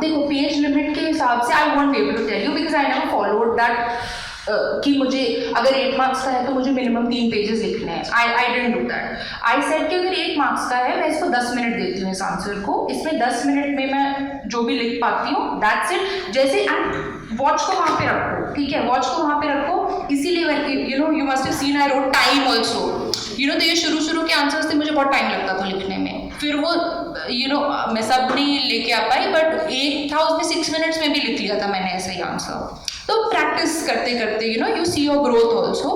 देखो पेज लिमिट के हिसाब से I won't be able to tell you because I never followed that कि मुझे अगर 8 marks का है तो मुझे मिनिमम 3 पेजेस लिखने हैं. I didn't do that. I said कि अगर 8 मार्क्स का है मैं इसको 10 मिनट देती हूँ इस आंसर को. इसमें 10 मिनट में मैं जो भी लिख पाती हूँ दैट्स इट. जैसे एंड वॉच को वहाँ पे रखो, ठीक है, वॉच को वहाँ पे रखो. इसीलिए you know you must have seen I wrote time also. You know तो ये शुरू के आंसर्स थे, मुझे बहुत टाइम लगता था लिखने में. फिर वो यू नो मैं सब नहीं लेके आ पाई बट एक था उसमें 6 मिनट्स में भी लिख लिया था मैंने ऐसा ही आंसर. तो प्रैक्टिस करते करते you know you see your growth also.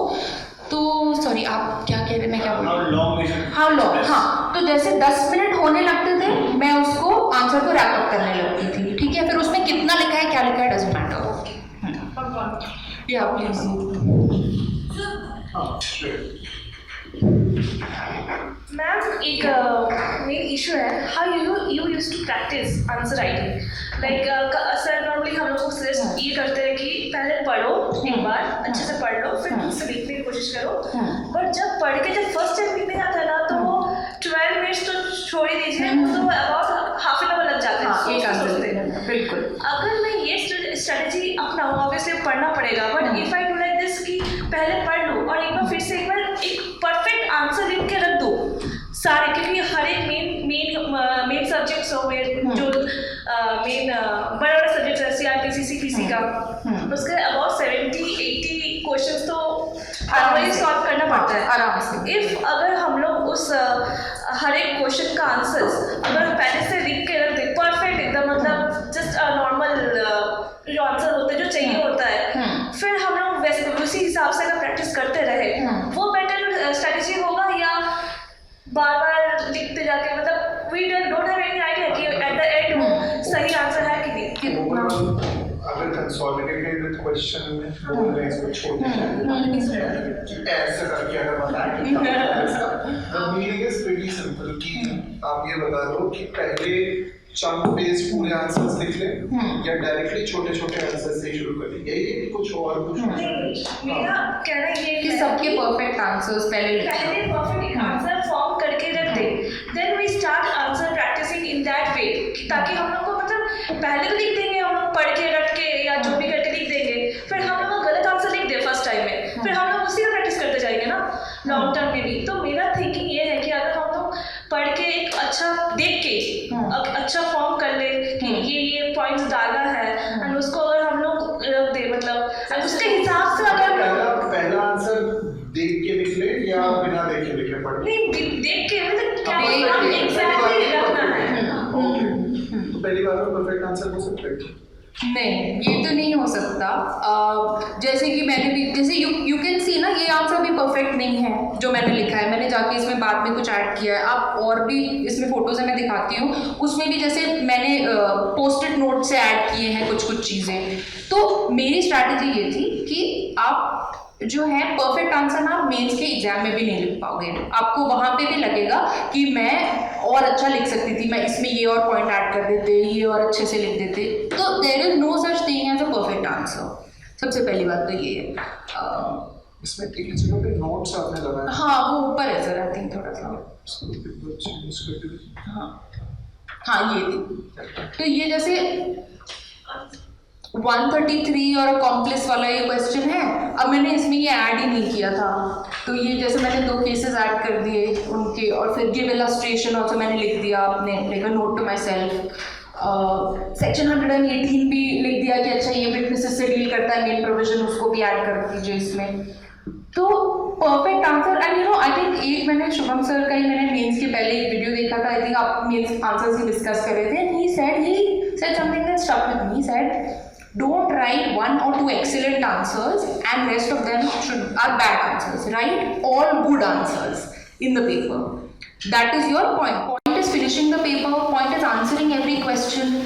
तो सॉरी आप क्या कह रहे, मैं क्या बोल रही हूँ, हाउ लॉन्ग. हाँ, तो जैसे 10 मिनट होने लगते थे मैं उसको आंसर को रैप अप करने लगती थी, ठीक है. फिर उसमें कितना लिखा है क्या लिखा है डजंट मैटर. या प्लीज. मैम एक मेन इशू है how you use to practise answer writing. Like sir normally हम लोग को सजेस्ट ये करते हैं कि पहले पढ़ो एक बार अच्छे से पढ़ लो फिर उससे लिखने की कोशिश करो. बट जब पढ़ के जब फर्स्ट टाइम लिखने जाता है ना तो वो 12 मिनट्स तो छोड़ ही दीजिए, वो तो अबाउट हाफ एन आवर लग जाता है एक आंसर. बिल्कुल. अगर मैं ये स्ट्रेटेजी अपनाऊँ ऑब्वियसली पढ़ना पड़ेगा but if I do like this कि पहले पढ़ लो और एक बार फिर से एक बार एक परफेक्ट आंसर लिख के रख दो सारे, क्योंकि हर एक मेन सब्जेक्ट्स हो मेन जो मेन बड़े बड़े सब्जेक्ट्स है CRPC CPC का उसके अबाउट 70-80 क्वेश्चंस तो हमें सॉल्व करना पड़ता है आराम से. इफ अगर हम लोग उस हर एक क्वेश्चन का आंसर्स अगर पहले से लिख के रख दे परफेक्ट एकदम मतलब जस्ट नॉर्मल जो आंसर होते हैं जो चाहिए होता है फिर हम लोग वैसे उसी हिसाब से अगर प्रैक्टिस करते रहे वो बेटर स्ट्रेटेजी होगा या बार बार लिखते जाके मतलब we don't have any idea कि एट द एंड वो सही आंसर है कि नहीं. कितना अगर कंसोलिडेटेड क्वेश्चन में बोल रहे हैं इसको छोड़ दीजिए ऐसे करके अगर बताएं the meaning is pretty simple कि आप ये बता दो कि पहले चंक बेस पूरे आंसर्स लिख ले या डायरेक्टली छोटे छोटे आंसर से शुरू कर ले. यही कुछ और कुछ मेरा कहना ये कि सबके परफेक्ट आंसर्स पहले परफेक्ट आंसर फॉर्म करके रख दे then we start answer practicing in that way ताकि हम लोग को मतलब पहले तो लिख देंगे हम लोग पढ़ के रट के या जो भी करके लिख देंगे फिर हम लोग गलत आंसर लिख दे फर्स्ट टाइम में फिर हम लोग उसी का प्रैक्टिस करते जाएंगे ना लॉन्ग टर्म में भी. तो मेरा थिंकिंग ये है कि अगर हम लोग पढ़ के एक अच्छा देख के अच्छा फॉर्म कर ले कि ये पॉइंट्स डाला है एंड उसको अगर हम लोग रख दे मतलब उसके हिसाब से अगर पहला आंसर देख के लिख ले या बिना देख के लिख ले पढ़ नहीं देख के मतलब क्या एग्जैक्टली रखना है. तो पहली बार में परफेक्ट आंसर हो सकता है नहीं, ये तो नहीं हो सकता. जैसे कि मैंने भी जैसे यू कैन सी ना ये आंसर भी परफेक्ट नहीं है जो मैंने लिखा है. मैंने जाके इसमें बाद में कुछ ऐड किया है. आप और भी इसमें फोटोज मैं दिखाती हूँ उसमें भी जैसे मैंने पोस्ट-इट नोट से ऐड किए हैं कुछ चीज़ें. तो मेरी स्ट्रैटेजी ये थी कि आप जो है परफेक्ट आंसर ना मेंस के एग्जाम में भी नहीं लिख पाओगे. आपको वहाँ पे भी लगेगा कि मैं और अच्छा लिख सकती थी, मैं इसमें ये और पॉइंट ऐड कर देते, ये और अच्छे से लिख देते. तो there is no such thing as a perfect answer. सबसे पहली बात तो ये है. इसमें एक जगह पे नोट्स आपने लगाया. हाँ वो ऊपर है सर आई थिंक थोड़ा सा. हाँ ये थी. तो ये जैसे 133 और अकॉम्प्लिस वाला ये क्वेश्चन है. अब मैंने इसमें ये ऐड ही नहीं किया था तो ये जैसे मैंने 2 केसेस ऐड कर दिए उनके और फिर गिव इलस्ट्रेशन ऑल्सो मैंने लिख दिया अपने like a note to myself. Section 118 भी लिख दिया कि अच्छा ये विटनेसेस से डील करता है मेन प्रोविजन उसको भी ऐड कर दीजिए इसमें. तो perfect answer and you know I think एक मैंने शुभम सर का ही मैंने मेंस के पहले एक वीडियो देखा था. आई थिंक आप मेंस आंसर्स ही डिस्कस कर रहे थे. He said something that stuck with me. Said don't write 1 or 2 excellent answers and rest of them are bad answers. Write all good answers in the paper. That is your point. Point is finishing the paper. Point is answering every question.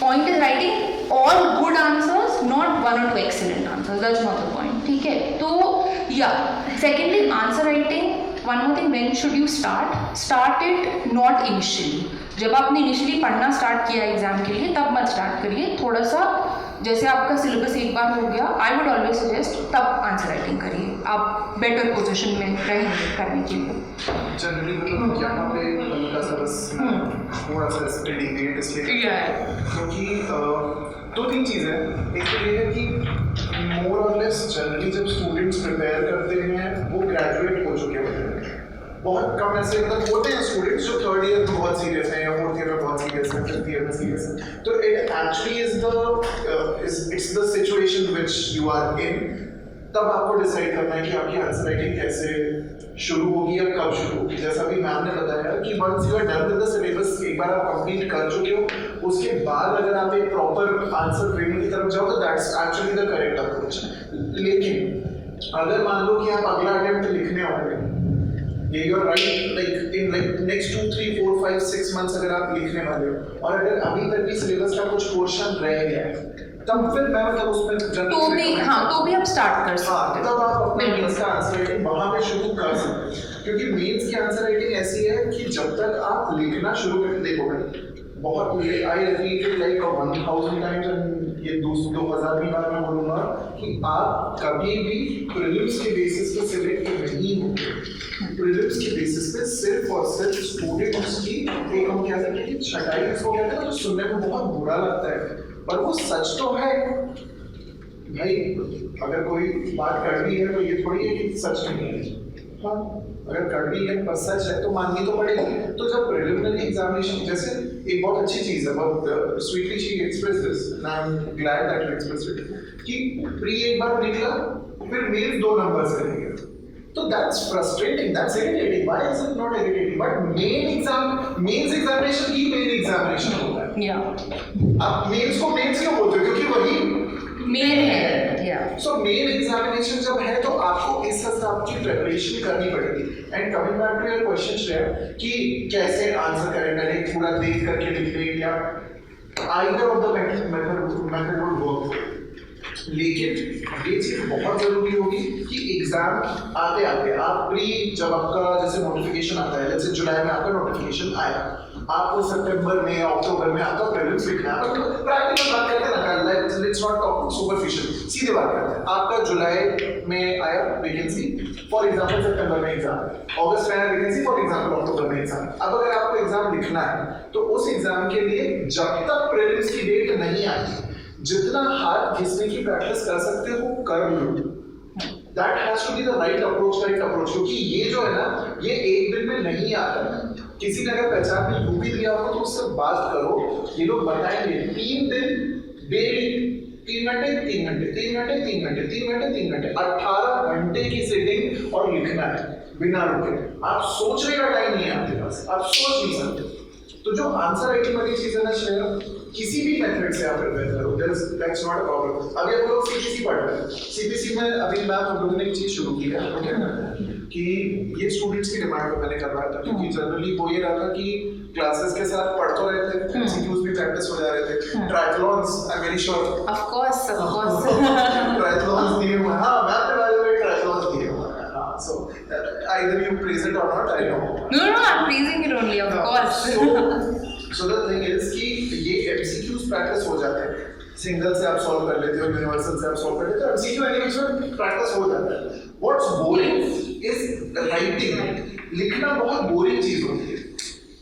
Point is writing all good answers, not 1 or 2 excellent answers. That's not the point. ठीक है. तो yeah. Secondly, answer writing. One more thing. When should you start? Start it not initially. जब आपने initially पढ़ना start किया exam के लिए तब मत स्टार्ट करिए. थोड़ा सा जैसे आपका सिलेबस एक बार हो गया, आई वुड ऑलवेज सजेस्ट तब आंसर राइटिंग करिए, आप बेटर पोजीशन में रहेंगे करने के लिए। जनरली मतलब यहाँ पे हल्का सा बस थोड़ा सा इस पे डिबेट इसलिए क्योंकि दो तीन चीज़ें हैं। एक तो ये है कि मोर और लेस जनरली जब स्टूडेंट्स प्रिपेयर करते हैं वो ग्रेजुएट हो चुके होते हैं। बहुत कम ऐसे मतलब होते हैं स्टूडेंट्स जो थर्ड ईयर में बहुत सीरियस हैं या फोर्थ ईयर में बहुत सीरियस हैं, फिफ्थ ईयर में सीरियस हैं। तो it actually it's the situation which you are in. तब आपको डिसाइड करना है कि आपकी आंसर राइटिंग कैसे शुरू होगी या कब शुरू होगी। जैसा भी मैम ने बताया कि once you are done with the syllabus, एक बार आप कंप्लीट कर चुके हो, उसके बाद अगर आप एक प्रॉपर आंसर फ्रेमिंग की तरफ जाओ तो that's actually the correct approach. लेकिन अगर मान लो कि आप अगला अटेम्प्ट लिखने वाले हैं, you are right, like in like next 2, 3, 4, 5, 6 months अगर आप लिखने वाले हो और अगर अभी तक भी सिलेबस का कुछ पोर्शन रह गया है, तब फिर मैं मतलब उसमें तो भी आप स्टार्ट कर सकते हैं। तब आप अपने मेंस का आंसर राइटिंग वहाँ पे शुरू कर सकते हैं, क्योंकि मेंस की आंसर राइटिंग ऐसी है कि जब तक आप लिखना शुरू करके देखोगे बहुत I repeated like 1000 times and ये 2000 बार मैं बोलूँगा कि आप कभी भी प्रीलिम्स के बेसिस पे सिलेक्ट नहीं होंगे। प्रीलिम्स के बेसिस पे सिर्फ और सिर्फ स्टूडेंट्स की एक हम कह सकते हैं कि छटाई इसको कहते हैं ना, जो सुनने में बहुत बुरा लगता है पर वो सच तो है भाई। अगर कोई बात कड़वी है तो ये थोड़ी है कि सच नहीं है। हाँ, अगर कड़वी है पर सच है तो माननी तो पड़ेगी। तो जब प्रिलिमिनरी एग्जामिनेशन, जैसे एक बहुत अच्छी चीज़ है, बहुत sweetly she express this and I am glad that you express it, कि प्री एक बार निकला फिर मेंस 2 नंबर से रह गया, तो that's frustrating, that's irritating. Why is it not irritating? But mains examination he main examination होता है। Yeah. आप mains को mains क्यों बोलते हो? क्योंकि वही मेन है। Yeah. So main examination जब है तो आपको इस हिसाब की preparation करनी पड़ेगी। And coming back to your question Shreya, कि कैसे आंसर करें, डायरेक्ट पूरा देख करके लिख लें या either of the method would work। लेकिन ये चीज बहुत जरूरी होगी कि एग्जाम आते आते आप प्री, जब आपका जैसे नोटिफिकेशन आता है, जैसे जुलाई में आपका नोटिफिकेशन आया, आपको सितंबर में अक्टूबर में आपका प्रीलिम्स लिखना है, तो प्रैक्टिकल बात करते हैं ना, लेट्स नॉट टॉक सुपरफिशियल, सीधे बात करते हैं। आपका जुलाई में आया वैकेंसी, फॉर एग्जांपल सितंबर में एग्जाम, अगस्त में आया वैकेंसी, फॉर एग्जांपल अक्टूबर में एग्जाम। अब अगर आपको एग्जाम लिखना है तो उस एग्जाम के लिए जब तक प्रीलिम्स की डेट नहीं आती, जितना हाथ घिसने की प्रैक्टिस कर सकते हो कर लो। That has to be the right approach, क्योंकि ये जो है ना, ये एक दिन में नहीं आता है। किसी ने अगर पहचान में यूपी दिया हो तो उससे बात करो, ये लोग बताएंगे 3 दिन डेली 3 घंटे 3 घंटे 3 घंटे 3 घंटे 3 घंटे 3 घंटे 18 घंटे की सिटिंग और लिखना है बिना रुके। आप सोचने का टाइम नहीं है आपके पास, आप सोच नहीं सकते। तो जो आंसर राइटिंग वाली चीज है ना श्रेया, किसी भी मेथड से आप प्रिपेयर करो, दैट्स नॉट अ प्रॉब्लम। अभी हम लोग सीपीसी पढ़ रहे हैं, सीपीसी में अभी मैम हम लोगों ने एक चीज शुरू की है कि ये स्टूडेंट्स की डिमांड पे मैंने करवाया था, क्योंकि जनरली वो ये रहा था कि क्लासेस के साथ पढ़ तो रहे थे, एमसीक्यूज भी प्रैक्टिस हो जा रहे थे, ट्रायथलॉन्स I am very sure of course ट्रायथलॉन्स दिए हुए हैं। हाँ, मैम ने बाय द वे ट्रायथलॉन्स दिए हुए हैं। हाँ, so either you praise it or not, I know. No, I'm praising it only, of course. So the thing is कि ये MCQs प्रैक्टिस हो जाते हैं, सिंगल से आप सॉल्व कर लेते हो, यूनिवर्सल से आप सॉल्व कर लेते हो, MCQ एनिमेशन प्रैक्टिस हो जाता है। What's boring is writing. लिखना बहुत बोरिंग चीज होती है,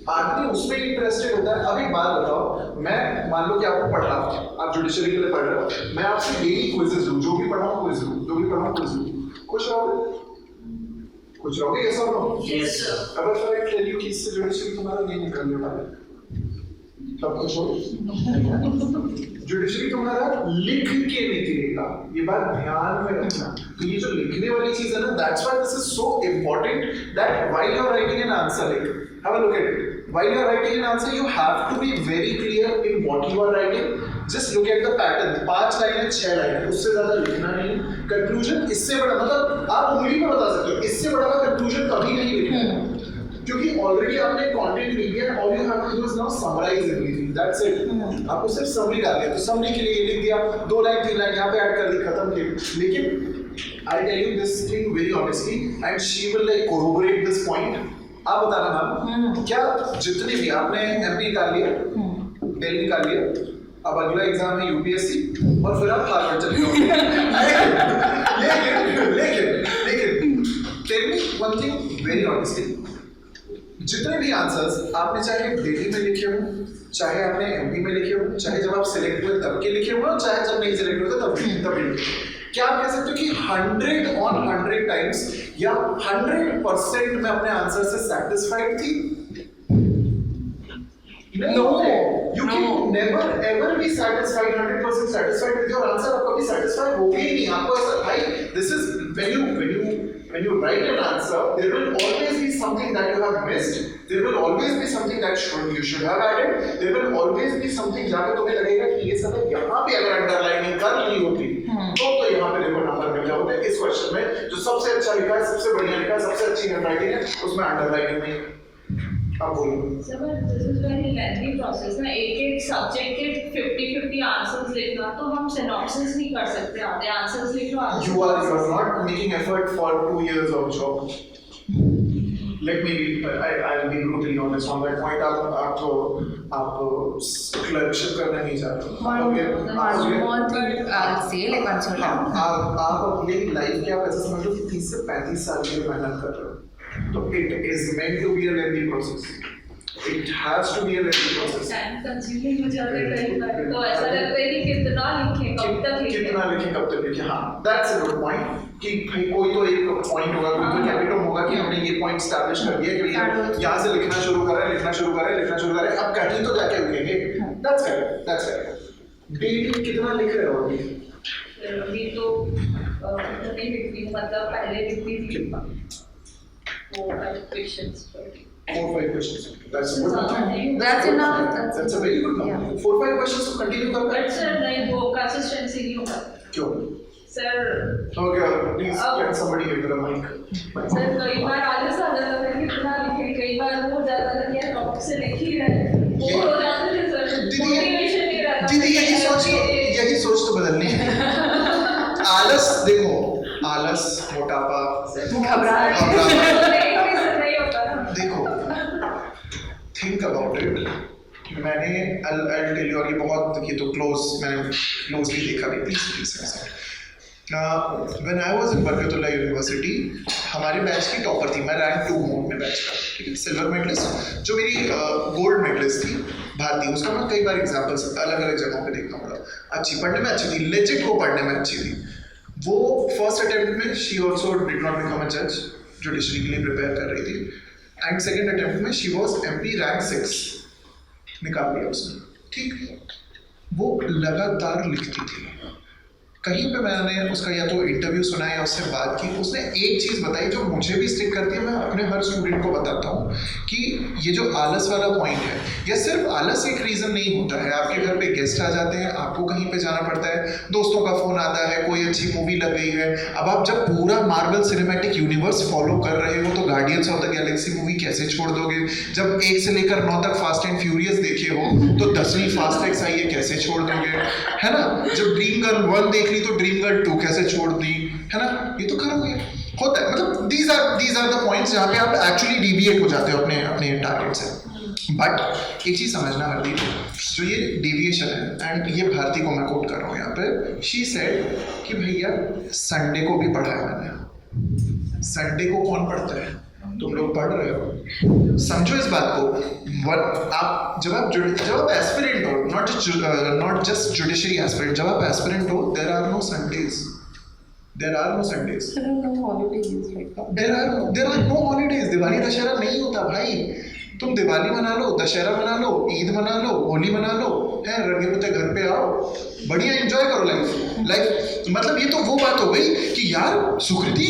आदमी उसमें इंटरेस्टेड होता है। अब एक बात बताओ, मैं मान लो कि आपको पढ़ रहा हूँ, आप जुडिशरी के लिए पढ़ रहे हो, मैं आपसे डेली क्विज़ेस लूँ, जो भी पढ़ाऊँ क्विज़ लूँ, जो भी पढ़ाऊँ क्विज़ लूँ, खुश रहोगे? खुश रहोगे? यस और नो? Yes sir। अगर फिर एक टेल यू कि इससे जुडिशरी तुम्हारा नहीं निकलने वाला है, तब खुश हो? जुडिशरी तुम्हारा लिख के निकलेगा, ये बात ध्यान में रखना। तो ये जो लिखने वाली चीज है ना, that's why this is so important that while you are writing an answer, have a look at it. While you are writing an answer, you have to be very clear in what you are writing. Just look at the pattern. 5 लाइनें 6 लाइनें, उससे ज्यादा लिखना नहीं। Conclusion इससे बड़ा, मतलब आप उंगली में बता सकते हो, इससे बड़ा का conclusion कभी नहीं लिखना, क्योंकि ऑलरेडी आपने कंटेंट लिख दिया। All you have to do is now summarize everything. That's it. आपको सिर्फ समरी डालनी है, तो समरी के लिए ये लिख दिया, 2 लाइन 3 लाइन यहाँ पे ऐड कर दी, खत्म किया। लेकिन I tell you this thing very honestly, and she will like corroborate this point. आप बताना मैम, क्या जितने भी आपने एमपी निकाल लिया, डेल निकाल लिया, अब अगला एग्जाम है यूपीएससी और फिर आप हार्वर्ड चले जाओगे। लेकिन tell me one thing very honestly, जितने भी आंसर्स आपने चाहे दिल्ली में लिखे हो, चाहे आपने एमपी में लिखे हो, चाहे जब आप सिलेक्ट हुए तब के लिखे हो, चाहे जब नहीं सिलेक्ट हुए तब लिखे, क्या आप कह सकते हो कि 100 on 100 टाइम्स या 100% में अपने आंसर से सेटिस्फाइड थी? No. You can never ever be satisfied, 100% satisfied with your answer. आप कभी satisfied होगे ही नहीं। आपको ऐसा भाई, this is when you write an answer, there will always be something that you have missed. There will always be something that you should have added. There will always be something जहाँ पे तुम्हें लगेगा कि ये सब यहाँ पे अगर अंडरलाइनिंग कर ली होती तो यहाँ पे देखो नंबर मिल जाओगे। इस क्वेश्चन में जो सबसे अच्छा लिखा है, सबसे बढ़िया लिखा है, सबसे अच्छी हैंडराइटिंग है, उसमें अंडरलाइनिंग नहीं। अब बोलो। Sir, but this is very lengthy process ना, एक सब्जेक्ट के 50-50 आंसर्स लिखना, तो हम सिनॉप्सिस नहीं कर सकते, आधे आंसर्स लिख लो। You are not making effort for 2 years of job. Let me be, I'll be brutally honest on that point. आप क्लर्कशिप करना नहीं चाहते। आप अपनी लाइफ के आप ऐसा समझ लो कि 30 से 35 साल की मेहनत कर रहे हो, तो it is meant to be a lengthy process. It has to be a lengthy process. Time consuming हो जाता है कई बार, तो ऐसा लगता है कि कितना लिखें, कब तक लिखें। कितना लिखें, कब तक लिखें। हाँ, that's a good point. कि भाई कोई तो एक पॉइंट होगा, कोई तो कैपिटम होगा कि हमने ये पॉइंट स्टैब्लिश कर दिया कि यहाँ से लिखना शुरू कर रहे हैं, अब कहीं तो जाके लिखेंगे। That's correct. डेली कितना लिख रहे हो अभी? अभी तो नहीं लिखती, मतलब पहले लिखती थी कितना? 4-5 questions. 4-5 questions. That's a good number. That's enough. That's a very good number. 4-5 questions तो कंटिन्यू कर रहे But sir, नहीं, वो consistency नहीं होगा। क्यों? Sir, Okay, please get somebody give her a mic. Sir कई बार आलस आ जाता था कि कितना लिखे, कई बार वो हो जाता था कि यार कब से लिख ही रहे, वो हो जाता था सर, मोटिवेशन नहीं रहता। दीदी यही सोच तो बदलनी है। आलस देखो, आलस, मोटापा, घबराहट नहीं होता ना। देखो, think about it. I'll tell you, और ये बहुत, ये तो मैंने closely देखा भी, please. When I was in Barkatullah university, हमारे बैच की टॉपर थी, मैं रैंक 2 हूँ अपने बैच का, ठीक है, सिल्वर मेडलिस्ट। जो मेरी गोल्ड मेडलिस्ट थी भारती, उसका मैं कई बार एग्जाम्पल्स अलग अलग जगहों पे देखना पड़ा। पढ़ने में अच्छी थी, लेजिट वो पढ़ने में अच्छी थी। वो फर्स्ट अटेम्प्ट में she also did not become a जज, जुडिशरी के लिए प्रिपेयर कर रही थी, एंड सेकेंड अटेम्प्ट में शी वॉज MP रैंक 6 निकाल लिया उसने, ठीक। वो लगातार लिखती थी। कहीं पे मैंने उसका या तो इंटरव्यू सुना या उससे बात की, उसने एक चीज़ बताई जो मुझे भी स्टिक करती है, मैं अपने हर स्टूडेंट को बताता हूँ कि ये जो आलस वाला पॉइंट है, या सिर्फ आलस एक रीज़न नहीं होता है। आपके घर पे गेस्ट आ जाते हैं, आपको कहीं पे जाना पड़ता है, दोस्तों का फ़ोन आता है, कोई अच्छी मूवी लग गई है। अब आप जब पूरा मार्वल सिनेमैटिक यूनिवर्स फॉलो कर रहे हो तो guardians of the Galaxy movie कैसे छोड़ दोगे? जब 1 से लेकर 9 तक फास्ट एंड फ्यूरियस देखे हो तो 10वीं फास्ट एक्स आई है, कैसे छोड़ दोगे? है ना? जब ड्रीम गर्ल 1 देख ली तो ड्रीम गर्ल 2 कैसे छोड़ दी? है ना? ये तो करोगे, होता है। मतलब these are the points जहाँ पे आप एक्चुअली डिविएट हो जाते हो अपने टारगेट से। बट एक चीज़ समझना हरदीप, जो ये डेविएशन है, एंड ये भारती को मैं कोट कर रहा हूँ यहाँ पे, शी सेड कि भैया संडे को भी पढ़ा है मैंने। संडे को कौन पढ़ता है? तुम लोग पढ़ रहे हो, समझो इस बात को। आप जब आप एस्पिरेंट हो, नॉट जस्ट जुडिशरी एस्पिरेंट, जब आप एस्पिरेंट हो, there are no Sundays. There are no Sundays. There are no holidays right now. There are no holidays. Diwali Dussehra नहीं होता भाई। तुम दिवाली मना लो, दशहरा मना लो, ईद मना लो, होली मना लो, है रंगे पुते घर पे आओ, बढ़िया एंजॉय करो लाइफ। मतलब ये तो वो बात हो गई कि यार सुकृति,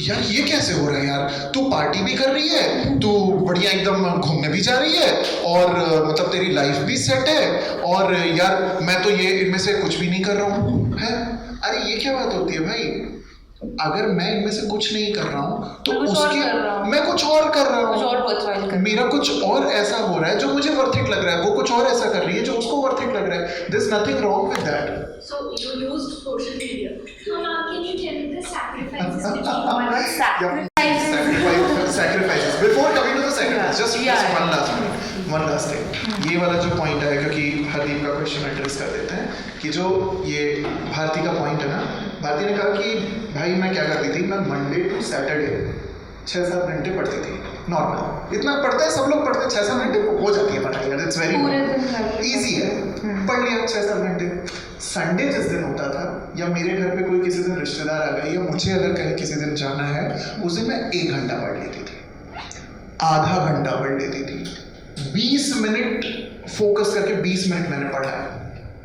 यार ये कैसे हो रहा है यार? तू पार्टी भी कर रही है, तू बढ़िया एकदम घूमने भी जा रही है, और मतलब तेरी लाइफ भी सेट है, और यार मैं तो ये इनमें से कुछ भी नहीं कर रहा हूँ, है? अरे ये क्या बात होती है भाई? अगर मैं इनमें से कुछ नहीं कर रहा हूँ तो उसके मैं कुछ और कर रहा हूँ, मेरा कुछ और ऐसा हो रहा है जो मुझे वर्थ इट लग रहा है, वो कुछ और ऐसा कर रही है जो उसको वर्थ इट लग रहा है। There's nothing wrong with that. So you used social media. So now can you tell me the sacrifices Sacrifices. Sacrifices. Before coming to the sacrifices, just one last one. One last thing, ये वाला जो point है, क्योंकि हरदीप का question address कर देते हैं कि जो ये भारती का पॉइंट है ना, भारती ने कहा कि भाई मैं क्या करती थी, मैं मंडे टू सैटरडे 6-7 घंटे पढ़ती थी नॉर्मल, इतना पढ़ते हैं सब लोग पढ़ते हैं, 6-7 घंटे हो जाती है पढ़ाई, इट्स वेरी ईजी है, पढ़ लिया 6-7 घंटे। संडे जिस दिन होता था, या मेरे घर पे कोई किसी दिन रिश्तेदार आ गए, या मुझे अगर कहीं किसी दिन जाना है, उस दिन मैं 1 घंटा पढ़ लेती थी, आधा घंटा पढ़ लेती थी, 20 मिनट फोकस करके 20 मिनट मैंने पढ़ा है,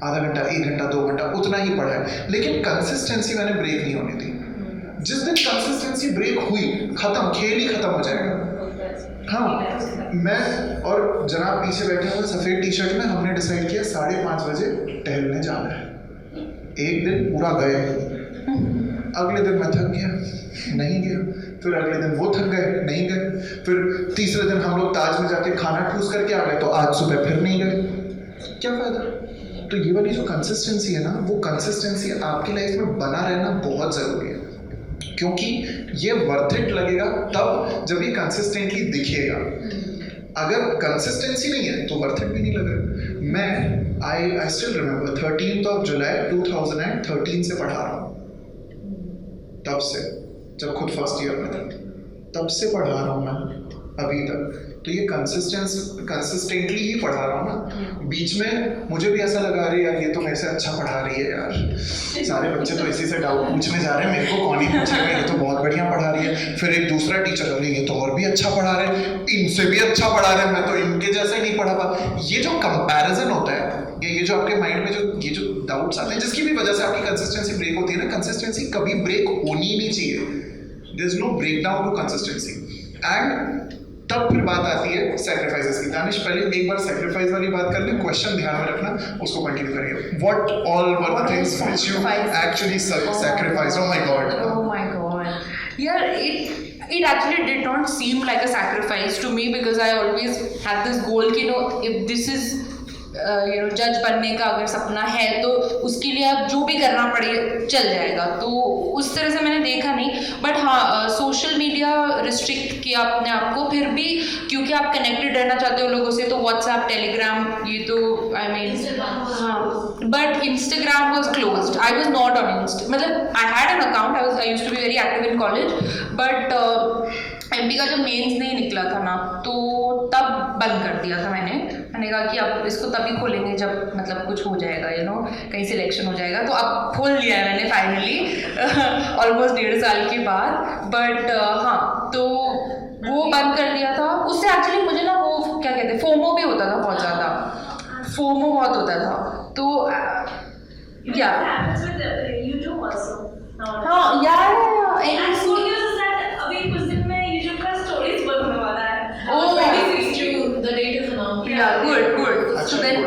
आधा घंटा 1 घंटा 2 घंटा उतना ही पढ़ा है, लेकिन कंसिस्टेंसी मैंने ब्रेक नहीं होने दी। जिस दिन कंसिस्टेंसी ब्रेक हुई, खत्म, खेल ही खत्म हो जाएगा। हाँ, मैं और जनाब पीछे बैठे हुए सफ़ेद टी शर्ट में, हमने डिसाइड किया 5:30 बजे टहलने जाना है। एक दिन पूरा गए, अगले दिन मैं थक गया, नहीं गया, फिर अगले दिन वो थक गए, नहीं गए, फिर तीसरे दिन हम लोग ताज में जाके खाना ठूस करके आ गए, तो आज सुबह फिर नहीं गए, क्या फ़ायदा। तो ये वाली जो कंसिस्टेंसी है ना, वो कंसिस्टेंसी आपकी लाइफ में बना रहना बहुत ज़रूरी है, क्योंकि ये वर्थ इट लगेगा तब जब ये कंसिस्टेंटली दिखेगा। अगर कंसिस्टेंसी नहीं है तो वर्थ इट भी नहीं लगेगा। मैं आई स्टिल रिमेंबर 13 जुलाई 2013 से पढ़ा रहा हूँ, तब से, जब खुद फर्स्ट ईयर में था तब से पढ़ा रहा हूँ मैं अभी तक। तो ये कंसिस्टेंटली ही पढ़ा रहा हूँ ना। बीच में मुझे भी ऐसा लगा, अरे यार ये तो मेरे से अच्छा पढ़ा रही है यार, सारे बच्चे तो इसी से डाउट पूछने जा रहे हैं, मेरे को कौन ही पूछेगा, ये तो बहुत बढ़िया पढ़ा रही है। फिर एक दूसरा टीचर, अरे ये तो और भी अच्छा पढ़ा रहे हैं, इनसे भी अच्छा पढ़ा रहे हैं, मैं तो इनके जैसा ही नहीं पढ़ा पा। ये जो कंपैरिजन होता है, ये जो आपके माइंड में जो डाउट्स आते हैं, जिसकी भी वजह से आपकी कंसिस्टेंसी ब्रेक होती है ना, कंसिस्टेंसी कभी ब्रेक होनी ही नहीं चाहिए। There is no break down to consistency. And तब फिर बात आती है सैक्रिफाइसेस की। दानिश पहले एक बार सैक्रिफाइस वाली बात कर लें, क्वेश्चन ध्यान में रखना, उसको कंटिन्यू करिए। What all were the things which you actually sacrifice? Oh my God, oh my god, yeah, it actually did not seem like a sacrifice to me, because I always had this goal कि if this is जज बनने का अगर सपना है तो उसके लिए आप जो भी करना पड़े चल जाएगा, तो उस तरह से मैंने देखा नहीं। बट हाँ, सोशल मीडिया रिस्ट्रिक्ट किया अपने आप को, फिर भी क्योंकि आप कनेक्टेड रहना चाहते हो लोगों से, तो व्हाट्सएप, टेलीग्राम, ये तो आई मीन हाँ, but Instagram was closed. I was not on Insta, मतलब I had an account, I used to be very active in college, but MP का जब मेंस नहीं निकला था ना, तो तब बंद कर दिया था मैंने कहा कि अब इसको तभी खोलेंगे जब मतलब कुछ हो जाएगा, कहीं सिलेक्शन हो जाएगा। तो अब खोल लिया है मैंने फाइनली ऑलमोस्ट 1.5 साल के बाद। बट हाँ, तो वो बंद कर दिया था। उससे एक्चुअली मुझे ना वो क्या कहते हैं, फोमो भी होता था, बहुत ज़्यादा फोमो बहुत होता था। तो या हाँ यार, अभी कुछ दिन में यूट्यूब का स्टोरीज बंद होने वाला है। The date is announced. Yeah, good. So then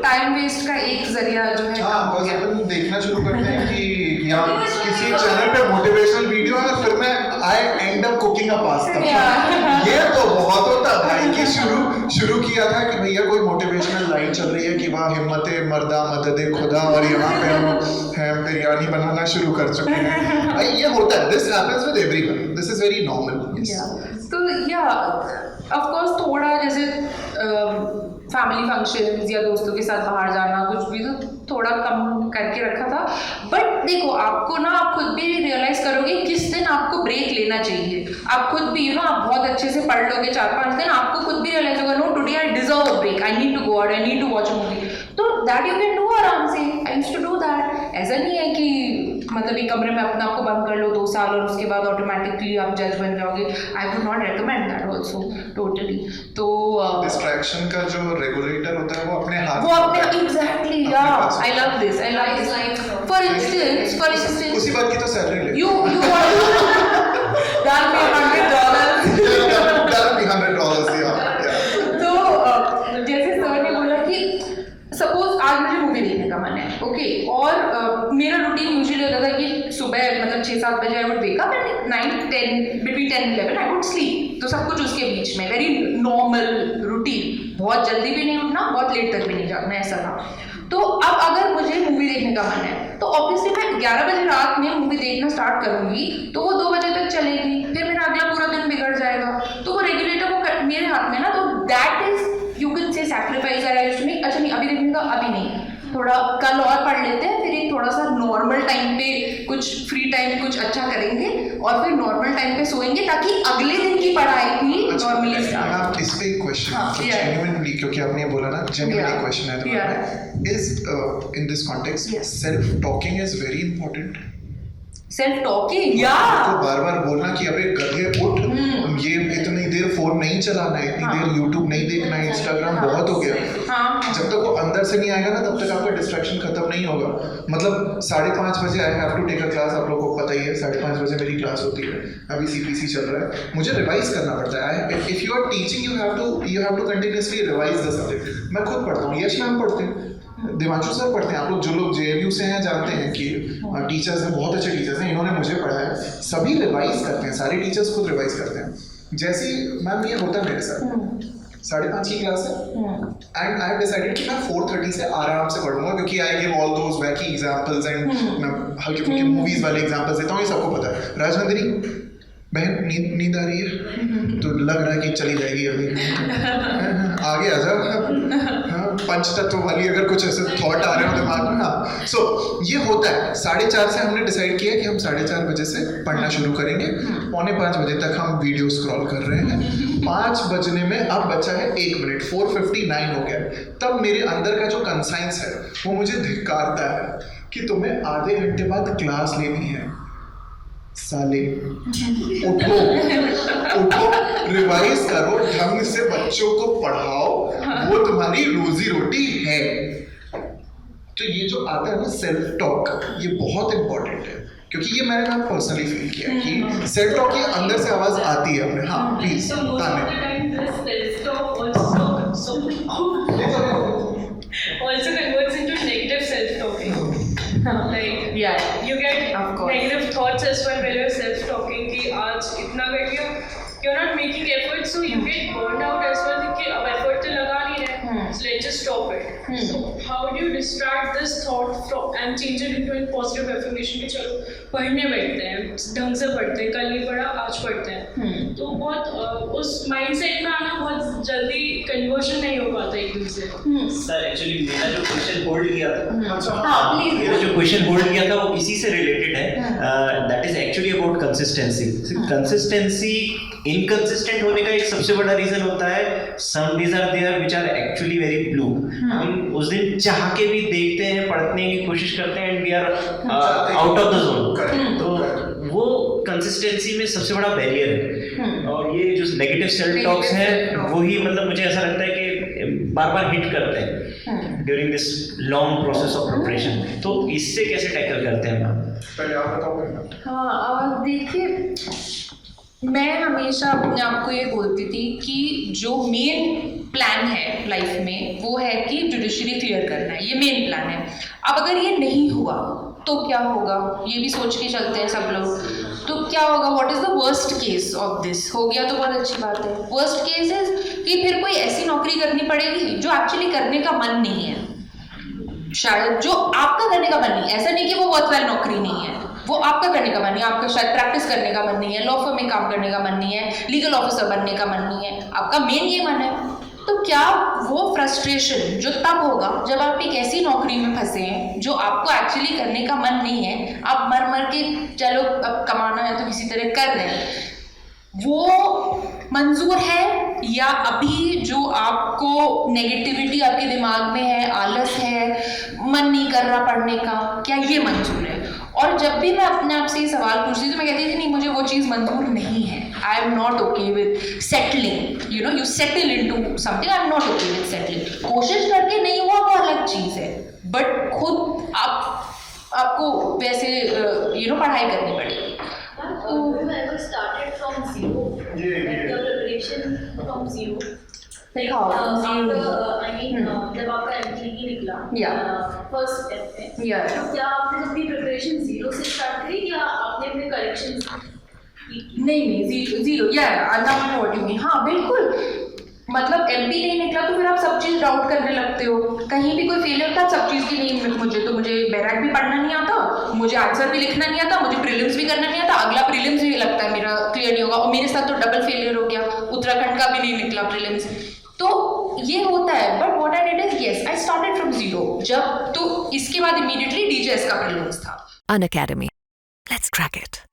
time waste का एक जरिया जो है। हाँ, बस अपन देखना शुरू करते हैं कि या किसी चैनल पे मोटिवेशनल वीडियो है, फिर मैं I end up cooking a pasta. ये तो बहुत होता भाई कि शुरू किया था कि भैया कोई मोटिवेशनल लाइन चल रही है कि वाह हिम्मते मर्दा मददे खुदा, और यहाँ पे हम बिरयानी बनाना शुरू कर चुके हैं। भाई ये होता है, this happens with everyone, this is very normal. तो या ऑफ कोर्स थोड़ा जैसे फैमिली फंक्शंस या दोस्तों के साथ बाहर जाना कुछ भी, तो थोड़ा कम करके रखा था। बट देखो, आपको ना आप खुद भी रियलाइज करोगे किस दिन आपको ब्रेक लेना चाहिए। आप खुद भी आप बहुत अच्छे से पढ़ लोगे 4-5 दिन, आपको खुद भी रियलाइज होगा, no today I deserve a break, I need to go out, I need to watch a movie. तो दैट यू कैन डू आराम से। I used to do that. ऐसा नहीं है कि मतलब एक कमरे में अपने आप को बंद कर लो 2 साल और उसके बाद ऑटोमेटिकली आप जज बन जाओगे। I would not recommend that also totally. तो डिस्ट्रैक्शन का जो रेगुलेटर होता है वो अपने हाथ, वो अपने एग्जैक्टली, या I love this, I love this. For instance उसी बात की तो सैलरी ले, you डाल पे $100 डाल भी $100 दिया। तो जैसे सर ने बोला कि सपोज आज मुझे मूवी देखने का मन है, ओके, और मेरा रूटीन यूजुअली होता था कि सुबह मतलब 6-7 बजे I would wake up and 9-10 between 10-11 I would sleep. तो सब कुछ उसके बीच में, वेरी नॉर्मल रूटीन, बहुत जल्दी भी नहीं उठना, बहुत लेट तक भी नहीं जागना, ऐसा था। तो अब अगर मुझे मूवी देखने का मन है तो ऑब्वियसली मैं 11 बजे रात में मूवी देखना स्टार्ट करूंगी, तो वो 2 बजे तक चलेगी, फिर मेरा अगला पूरा दिन बिगड़ जाएगा। तो वो रेगुलेटर वो मेरे हाथ में ना, तो दैट थोड़ा कल और पढ़ लेते हैं, फिर एक थोड़ा सा नॉर्मल टाइम पे कुछ फ्री टाइम कुछ अच्छा करेंगे और फिर नॉर्मल टाइम पे सोएंगे ताकि अगले दिन की पढ़ाई भी नॉर्मली स्टार्ट। इस पे एक क्वेश्चन जेन्युइनली, क्योंकि आपने ये बोला ना जेन्युइनली क्वेश्चन है तुम्हारा, is in this context self talking is very important. Self talking या आपको बार-बार बोलना कि अबे गधे उठ, ये इतनी देर फोन नहीं चलाना है, इतनी देर यूट्यूब नहीं देखना है, इंस्टाग्राम बहुत हो गया। जब तक वो अंदर से नहीं आएगा ना तब तक आपका डिस्ट्रैक्शन खत्म नहीं होगा। मतलब 5:30 बजे I have to take a class, आप लोगों को पता ही है 5:30 बजे मेरी क्लास होती है, अभी सीपीसी चल रहा है, मुझे रिवाइज करना पड़ता है। If you are teaching you have to continuously revise the subject. मैं खुद पढ़ता हूँ, यश मैम पढ़ते हैं, दिवांशु सर पढ़ते हैं, आप लोग जो लोग जेएनयू से हैं जानते हैं कि टीचर्स हैं, बहुत अच्छे टीचर्स हैं, इन्होंने मुझे पढ़ाया, सभी रिवाइज करते हैं, सारे टीचर्स खुद रिवाइज करते हैं। जैसे मैम ये होता है मेरे साथ, 5:30 की क्लास है एंड आई हैव डिसाइडेड कि मैं 4:30 से आराम से पढ़ूंगा, क्योंकि I give all those वैकी examples and मैं हल्के फुल्के मूवीज वाले एग्जांपल्स देता हूँ, ये सबको पता है। राजनंदिनी बहन नींद आ रही है, तो लग रहा है कि चली जाएगी अभी, आगे आ जाओ। हाँ, पंचतत्व वाली अगर कुछ ऐसे थॉट आ रहे हो दिमाग में। हाँ, सो ये होता है। 4:30 से हमने डिसाइड किया कि हम 4:30 बजे से पढ़ना शुरू करेंगे, 4:45 बजे तक हम वीडियो स्क्रॉल कर रहे हैं, 5 बजने में अब बचा है 1 मिनट, 4:59 हो गया। तब मेरे अंदर का जो कंसाइंस है वो मुझे धिक्कारता है कि तुम्हें आधे घंटे बाद क्लास लेनी है, साले उठो उठो, रिवाइज करो, ढंग से बच्चों को पढ़ाओ, वो तुम्हारी रोजी रोटी है। तो ये जो आता है ना सेल्फ टॉक, ये बहुत इंपॉर्टेंट है, क्योंकि ये मैंने पर्सनली फील किया कि सेल्फ टॉक ये अंदर से आवाज आती है अपने। हाँ please also converts into negative self-talking. Like you get negative thoughts as well when you're self-talking कि आज इतना कर लिया, you're not making effort, so you get burned out as well कि अब effort तो लगा नहीं रहे, so let's just stop it. So how do you distract this thought from and change it into a positive affirmation कि चलो पढ़ने बैठते हैं, ढंग से पढ़ते हैं, कल नहीं पढ़ा आज पढ़ते हैं। तो बहुत उस माइंडसेट में आना बहुत जल्दी कन्वर्जन नहीं हो पाता एकदम से। सर एक्चुअली मेरा जो क्वेश्चन होल्ड किया था, मेरा जो क्वेश्चन होल्ड किया था वो इसी से रिलेटेड है, that is actually about consistency. Consistency inconsistent होने का एक सबसे बड़ा रीजन होता है some days are there which are actually very blue, हम उस दिन चाह के भी देखते हैं, पढ़ने की कोशिश करते हैं and we are out of the zone, तो वो कंसिस्टेंसी में सबसे बड़ा बैरियर है। और ये जो नेगेटिव सेल्फ टॉक्स हैं वो ही मतलब मुझे ऐसा लगता है कि बार बार हिट करते हैं during this long process of preparation. तो इससे कैसे टैकल करते हैं मैम? पहले आप बताओ। हाँ देखिए, मैं हमेशा अपने आप को ये बोलती थी कि जो मेन प्लान है लाइफ में वो है कि जुडिशरी क्लियर करना है, ये मेन प्लान है। अब अगर ये नहीं हुआ तो क्या होगा, ये भी सोच के चलते हैं सब लोग। तो क्या होगा, what is the worst case of this? हो गया तो बहुत अच्छी बात है। वर्स्ट केस इज कि फिर कोई ऐसी नौकरी करनी पड़ेगी जो एक्चुअली करने का मन नहीं है, शायद जो आपका करने का मन नहीं, ऐसा नहीं कि वो वर्थ नौकरी नहीं है, वो आपका करने का मन नहीं है, आपका शायद प्रैक्टिस करने का मन नहीं है, लॉ फर्म में काम करने का मन नहीं है, लीगल ऑफिसर बनने का मन नहीं है, आपका मेन ये मन है। तो क्या वो फ्रस्ट्रेशन जो तब होगा जब आप एक ऐसी नौकरी में फंसे हैं जो आपको एक्चुअली करने का मन नहीं है, आप मर मर के चलो अब कमाना है तो किसी तरह कर रहे हैं, वो मंजूर है? या अभी जो आपको नेगेटिविटी आपके दिमाग में है, आलस है, मन नहीं कर रहा पढ़ने का, क्या ये मंजूर है? और जब भी मैं अपने आप से ये सवाल पूछती थी तो मैं कहती थी नहीं, मुझे वो चीज़ मंजूर नहीं है। I am not okay with settling, you know, you settle into something, I am not okay with settling. कोशिश करके नहीं हुआ वो अलग चीज़ है, बट खुद आपको वैसे यू नो पढ़ाई करनी पड़ेगी। started from zero, like the preparation from zero. Like how? I mean, जब आपका MCQ निकला, first step पे, तो क्या आपने अपनी preparation zero से start करी या आपने अपने corrections? नहीं zero, now I know what you mean। हाँ बिल्कुल, मतलब MP नहीं निकला तो फिर आप सब चीज़ डाउट करने लगते हो, कहीं भी कोई फेलियर था सब चीज़ की नहीं, मुझे बैराक भी पढ़ना नहीं आता, मुझे आंसर भी लिखना नहीं आता, मुझे प्रीलिम्स भी करना नहीं आता, अगला प्रीलिम्स भी लगता है मेरा क्लियर नहीं होगा, और मेरे साथ तो डबल फेलियर हो गया, उत्तराखंड का भी नहीं निकला प्रीलिम्स। तो ये होता है, but what I did is yes I started from zero. जब तो इसके बाद इमीडिएटली डीजेएस का प्रीलिम्स था. Unacademy. Let's crack it.